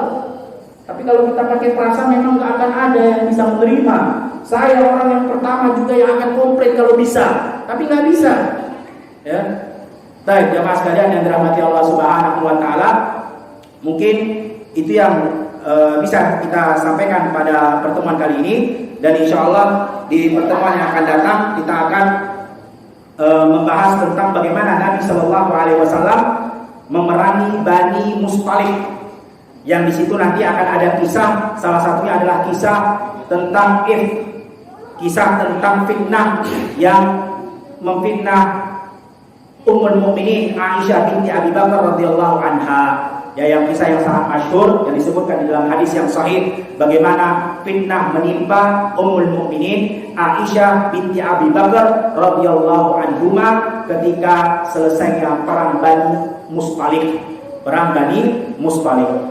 Tapi kalau kita pakai perasaan, memang gak akan ada yang bisa menerima. Saya orang yang pertama juga yang akan komplain kalau bisa, tapi nggak bisa. Ya, baik jamaah sekalian yang dirahmati Allah Subhanahu Wa Taala, mungkin itu yang bisa kita sampaikan pada pertemuan kali ini. Dan insya Allah di pertemuan yang akan datang kita akan membahas tentang bagaimana Nabi Shallallahu Alaihi Wasallam memerangi Bani Mustalik. Yang di situ nanti akan ada kisah, salah satunya adalah kisah tentang kisah tentang fitnah yang memfitnah Ummul Mukminin Aisyah binti Abi Bakar radhiyallahu anha. Ya, yang kisah yang sangat masyhur yang disebutkan di dalam hadis yang sahih, bagaimana fitnah menimpa Ummul Mukminin Aisyah binti Abi Bakar radhiyallahu anhuma ketika selesainya perang Bani Mustalik.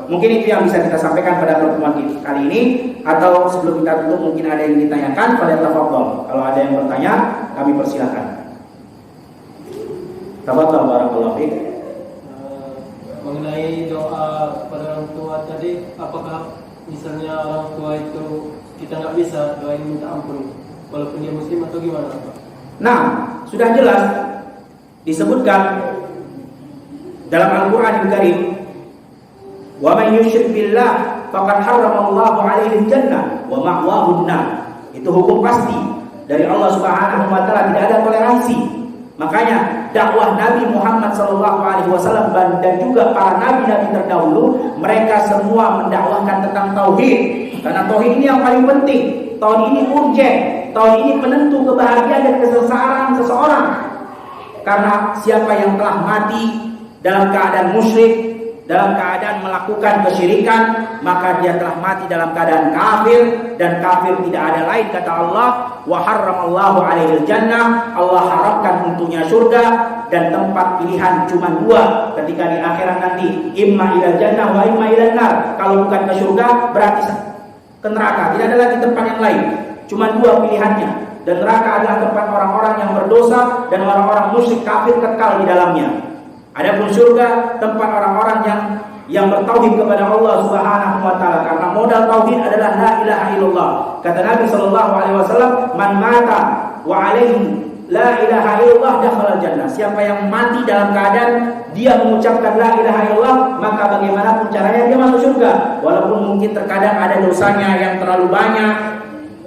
Mungkin itu yang bisa kita sampaikan pada pertemuan kali ini. Atau sebelum kita tutup, mungkin ada yang ditanyakan, falyatafadhal. Kalau ada yang bertanya, kami persilahkan. Tafadhal barakallahu fiik. Mengenai doa pada orang tua tadi, apakah misalnya orang tua itu kita nggak bisa doain minta ampun walaupun dia muslim atau gimana? Nah, sudah jelas disebutkan dalam Al-Quran Al-Karim, wa man yusyrik billah faqad harramallahu 'alaihi al-jannah wa ma'wahu an-nar. Itu hukum pasti dari Allah Subhanahu wa taala, tidak ada toleransi. Makanya dakwah Nabi Muhammad sallallahu alaihi wasallam dan juga para nabi-nabi terdahulu, mereka semua mendakwahkan tentang tauhid. Karena tauhid ini yang paling penting. Tauhid ini urgen, tauhid ini penentu kebahagiaan dan kesengsaraan seseorang. Karena siapa yang telah mati dalam keadaan musyrik, dalam keadaan melakukan kesyirikan, maka dia telah mati dalam keadaan kafir. Dan kafir tidak ada lain, kata Allah, wa harramallahu 'alaihi al-jannah. Allah haramkan untuknya surga, dan tempat pilihan cuma dua ketika di akhirat nanti, imma ilal jannah wa imma ilal nar. Kalau bukan ke surga, berarti ke neraka. Tidak ada lagi tempat yang lain, cuma dua pilihannya. Dan neraka adalah tempat orang-orang yang berdosa dan orang-orang musyrik kafir kekal di dalamnya. Adapun surga tempat orang-orang yang bertauhid kepada Allah Subhanahu wa taala, karena modal tauhid adalah la ilaha illallah. Kata Nabi sallallahu alaihi wasallam, man mata wa alaihi la ilaha illallah dakhala jannah. Siapa yang mati dalam keadaan dia mengucapkan la ilaha illallah, maka bagaimanapun caranya dia masuk surga. Walaupun mungkin terkadang ada dosanya yang terlalu banyak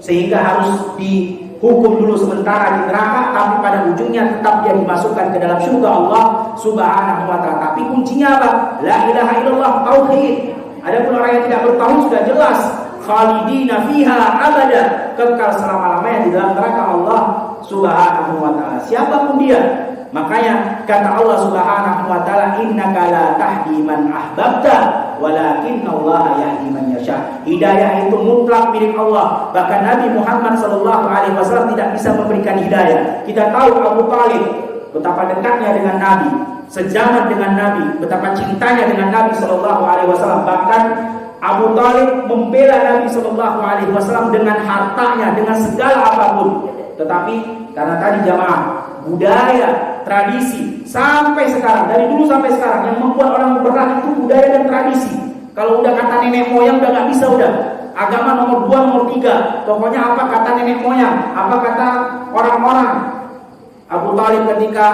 sehingga harus dihukum dulu sementara di neraka, tapi pada ujungnya tetap dia dimasukkan ke dalam surga Allah Subhanahu wa taala. Tapi kuncinya apa? La ilaha illallah, tauhid. Adapun orang yang tidak bertauhid sudah jelas, khalidina fiha abada, kekal selama-lamanya di dalam neraka Allah Subhanahu wa taala. Siapapun dia. Makanya kata Allah Subhanahu wa taala, innaka la tahdi man ahbabta walakinnallaha yahdi man yasha. Hidayah itu mutlak milik Allah. Bahkan Nabi Muhammad sallallahu alaihi wasallam tidak bisa memberikan hidayah. Kita tahu Abu Thalib betapa dekatnya dengan Nabi, sejaman dengan Nabi, betapa cintanya dengan Nabi sallallahu alaihi wasallam. Bahkan Abu Thalib membela Nabi sallallahu alaihi wasallam dengan hartanya, dengan segala apapun. Tetapi karena tadi jamaah, budaya, tradisi sampai sekarang, dari dulu sampai sekarang, yang membuat orang berat itu budaya dan tradisi. Kalau udah kata nenek moyang udah gak bisa, udah agama nomor 2, nomor 3. Pokoknya apa kata nenek moyang, apa kata orang-orang, Abu Thalib ketika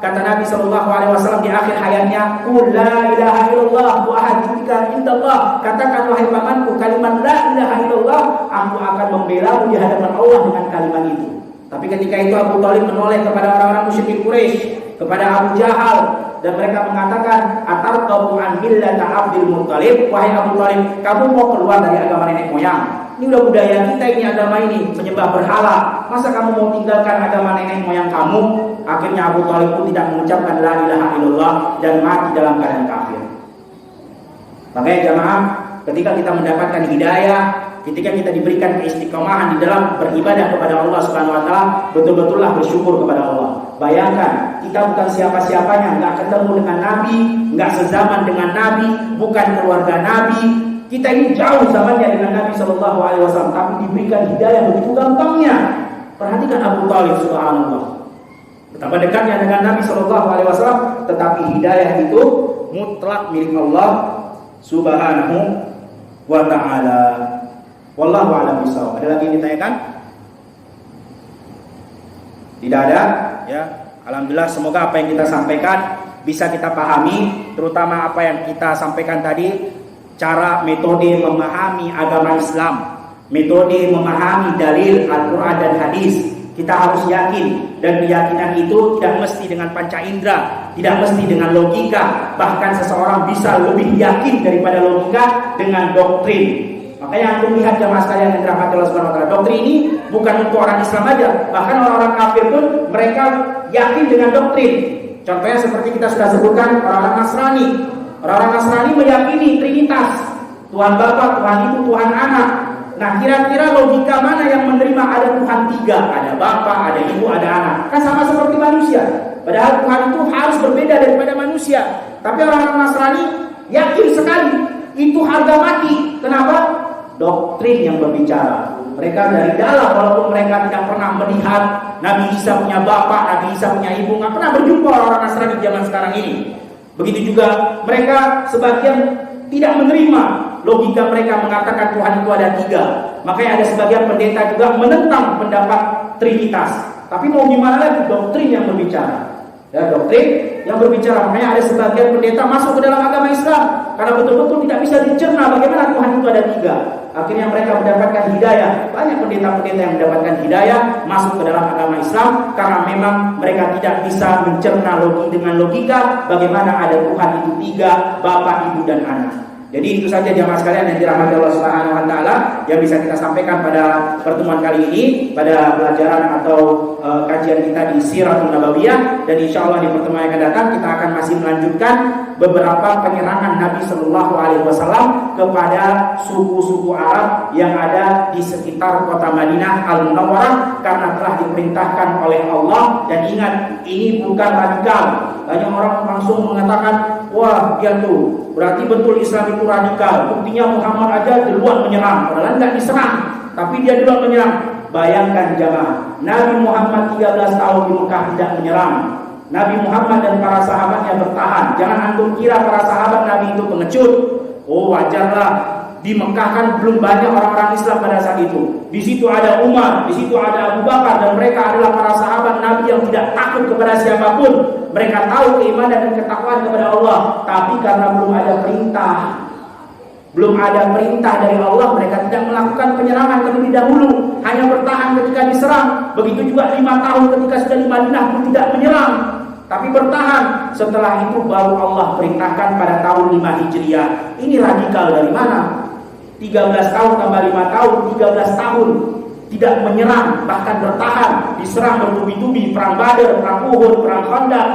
kata Nabi Shallallahu Alaihi Wasallam di akhir hayatnya, "Qul la ilaha illallah wa ahadika indallah." Katakan wahai pamanku kalimat la ilaha illallah, aku akan membela di hadapan Allah dengan kalimat itu. Tapi ketika itu Abu Thalib menoleh kepada orang-orang musyrik Quraisy, kepada Abu Jahal, dan mereka mengatakan, "Atarqabu an millata Abdul Muttalib." Wahai Abu Thalib, kamu mau keluar dari agama nenek moyang? Ini udah budaya kita, ini agama ini menyembah berhala. Masa kamu mau tinggalkan agama nenek moyang kamu? Akhirnya Abu Thalib pun tidak mengucapkan la ilaha illallah dan mati dalam keadaan kafir. Makanya jamaah, ketika kita mendapatkan hidayah, ketika kita diberikan keistiqomahan di dalam beribadah kepada Allah Subhanahu wa taala, betul-betullah bersyukur kepada Allah. Bayangkan, kita bukan siapa-siapanya, enggak ketemu dengan Nabi, enggak sezaman dengan Nabi, bukan keluarga Nabi. Kita ini jauh zamannya dengan Nabi Shallallahu Alaihi Wasallam, tapi diberikan hidayah begitu gampangnya. Perhatikan Abu Thalib, subhanallah, betapa dekatnya dengan Nabi Shallallahu Alaihi Wasallam, tetapi hidayah itu mutlak milik Allah Subhanahu wa taala. Wallahu a'lam bishawab. Ada lagi yang ditanyakan? Tidak ada, ya. Alhamdulillah, semoga apa yang kita sampaikan bisa kita pahami, terutama apa yang kita sampaikan tadi, cara metode memahami agama Islam, metode memahami dalil Al-Quran dan hadis. Kita harus yakin, dan keyakinan itu tidak mesti dengan panca indera, tidak mesti dengan logika. Bahkan seseorang bisa lebih yakin daripada logika dengan doktrin. Makanya aku lihat jamaah sekalian yang dirahmati Allah Subhanahu wa taala, doktrin ini bukan untuk orang Islam aja, bahkan orang-orang kafir pun mereka yakin dengan doktrin. Contohnya seperti kita sudah sebutkan, orang-orang Nasrani. Orang-orang Nasrani meyakini Trinitas, Tuhan Bapa, Tuhan Ibu, Tuhan Anak. Nah, kira-kira logika mana yang menerima ada Tuhan tiga, ada Bapa, ada Ibu, ada Anak? Kan sama seperti manusia. Padahal Tuhan itu harus berbeda daripada manusia. Tapi orang-orang Nasrani yakin sekali itu harga mati. Kenapa? Doktrin yang berbicara. Mereka dari dalam, walaupun mereka tidak pernah melihat Nabi Isa punya bapak, Nabi Isa punya ibu, nggak pernah berjumpa orang-orang Nasrani zaman sekarang ini. Begitu juga mereka sebagian tidak menerima logika mereka mengatakan Tuhan itu ada tiga. Makanya ada sebagian pendeta juga menentang pendapat Trinitas. Tapi mau gimana lagi, doktrin yang berbicara. Ya, doktrin yang berbicara. Makanya ada sebagian pendeta masuk ke dalam agama Islam karena betul-betul tidak bisa dicerna bagaimana Tuhan itu ada tiga. Akhirnya mereka mendapatkan hidayah. Banyak pendeta-pendeta yang mendapatkan hidayah masuk ke dalam agama Islam karena memang mereka tidak bisa mencerna dengan logika bagaimana ada Tuhan itu tiga, Bapa, Ibu, dan Anak. Jadi itu saja jamaah sekalian yang dirahmati Allah Subhanahu wa taala yang bisa kita sampaikan pada pertemuan kali ini, pada pelajaran atau kajian kita di Siratul Nabawiyah, dan insyaallah di pertemuan yang akan datang kita akan masih melanjutkan beberapa penyerangan Nabi Shallallahu Alaihi Wasallam kepada suku-suku Arab yang ada di sekitar kota Madinah Al-Munawwarah karena telah diperintahkan oleh Allah. Dan ingat, ini bukan radikal. Banyak orang langsung mengatakan, wah dia tuh berarti betul Islam itu radikal. Buktinya Muhammad aja duluan menyerang, padahal tidak diserang, tapi dia duluan menyerang. Bayangkan jamaah, Nabi Muhammad 13 tahun di Mekah tidak menyerang. Nabi Muhammad dan para sahabatnya bertahan. Jangan antum kira para sahabat Nabi itu pengecut. Oh wajarlah, di Mekah kan belum banyak orang-orang Islam pada saat itu. Di situ ada Umar, di situ ada Abu Bakar, dan mereka adalah para sahabat Nabi yang tidak takut kepada siapapun. Mereka tahu keimanan dan ketakwaan kepada Allah, tapi karena belum ada perintah dari Allah, mereka tidak melakukan penyerangan terlebih dahulu, hanya bertahan ketika diserang. Begitu juga 5 tahun ketika sudah di Madinah pun tidak menyerang, tapi bertahan. Setelah itu baru Allah perintahkan pada tahun 5 Hijriah. Ini radikal dari mana? 13 tahun tambah 5 tahun, 13 tahun tidak menyerang, bahkan bertahan, diserang bertubi-tubi, perang Badar, perang Uhud, perang Khandaq,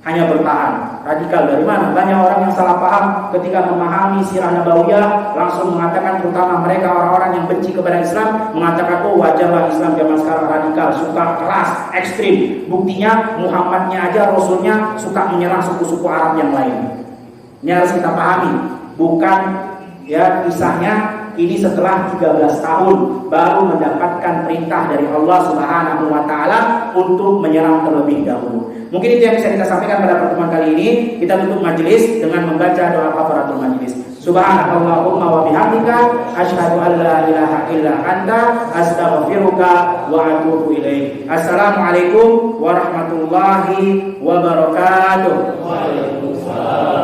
hanya bertahan. Radikal dari mana? Banyak orang yang salah paham ketika memahami sirah Nabawiyah, langsung mengatakan, terutama mereka orang-orang yang benci kepada Islam, mengatakan, oh wajarlah Islam zaman sekarang radikal, suka keras, ekstrim. Buktinya Muhammadnya aja, Rasulnya suka menyerang suku-suku Arab yang lain. Ini harus kita pahami. Bukan ya kisahnya ini setelah 13 tahun baru mendapatkan perintah dari Allah Subhanahu wa taala untuk menyerang terlebih dahulu. Mungkin itu yang bisa kita sampaikan pada pertemuan kali ini. Kita tutup majelis dengan membaca doa kafaratul majelis. Subhanakallahumma wa bihamdika asyhadu an la ilaha illa anta astaghfiruka wa atubu ilaik. Assalamualaikum warahmatullahi wabarakatuh. Waalaikumsalam.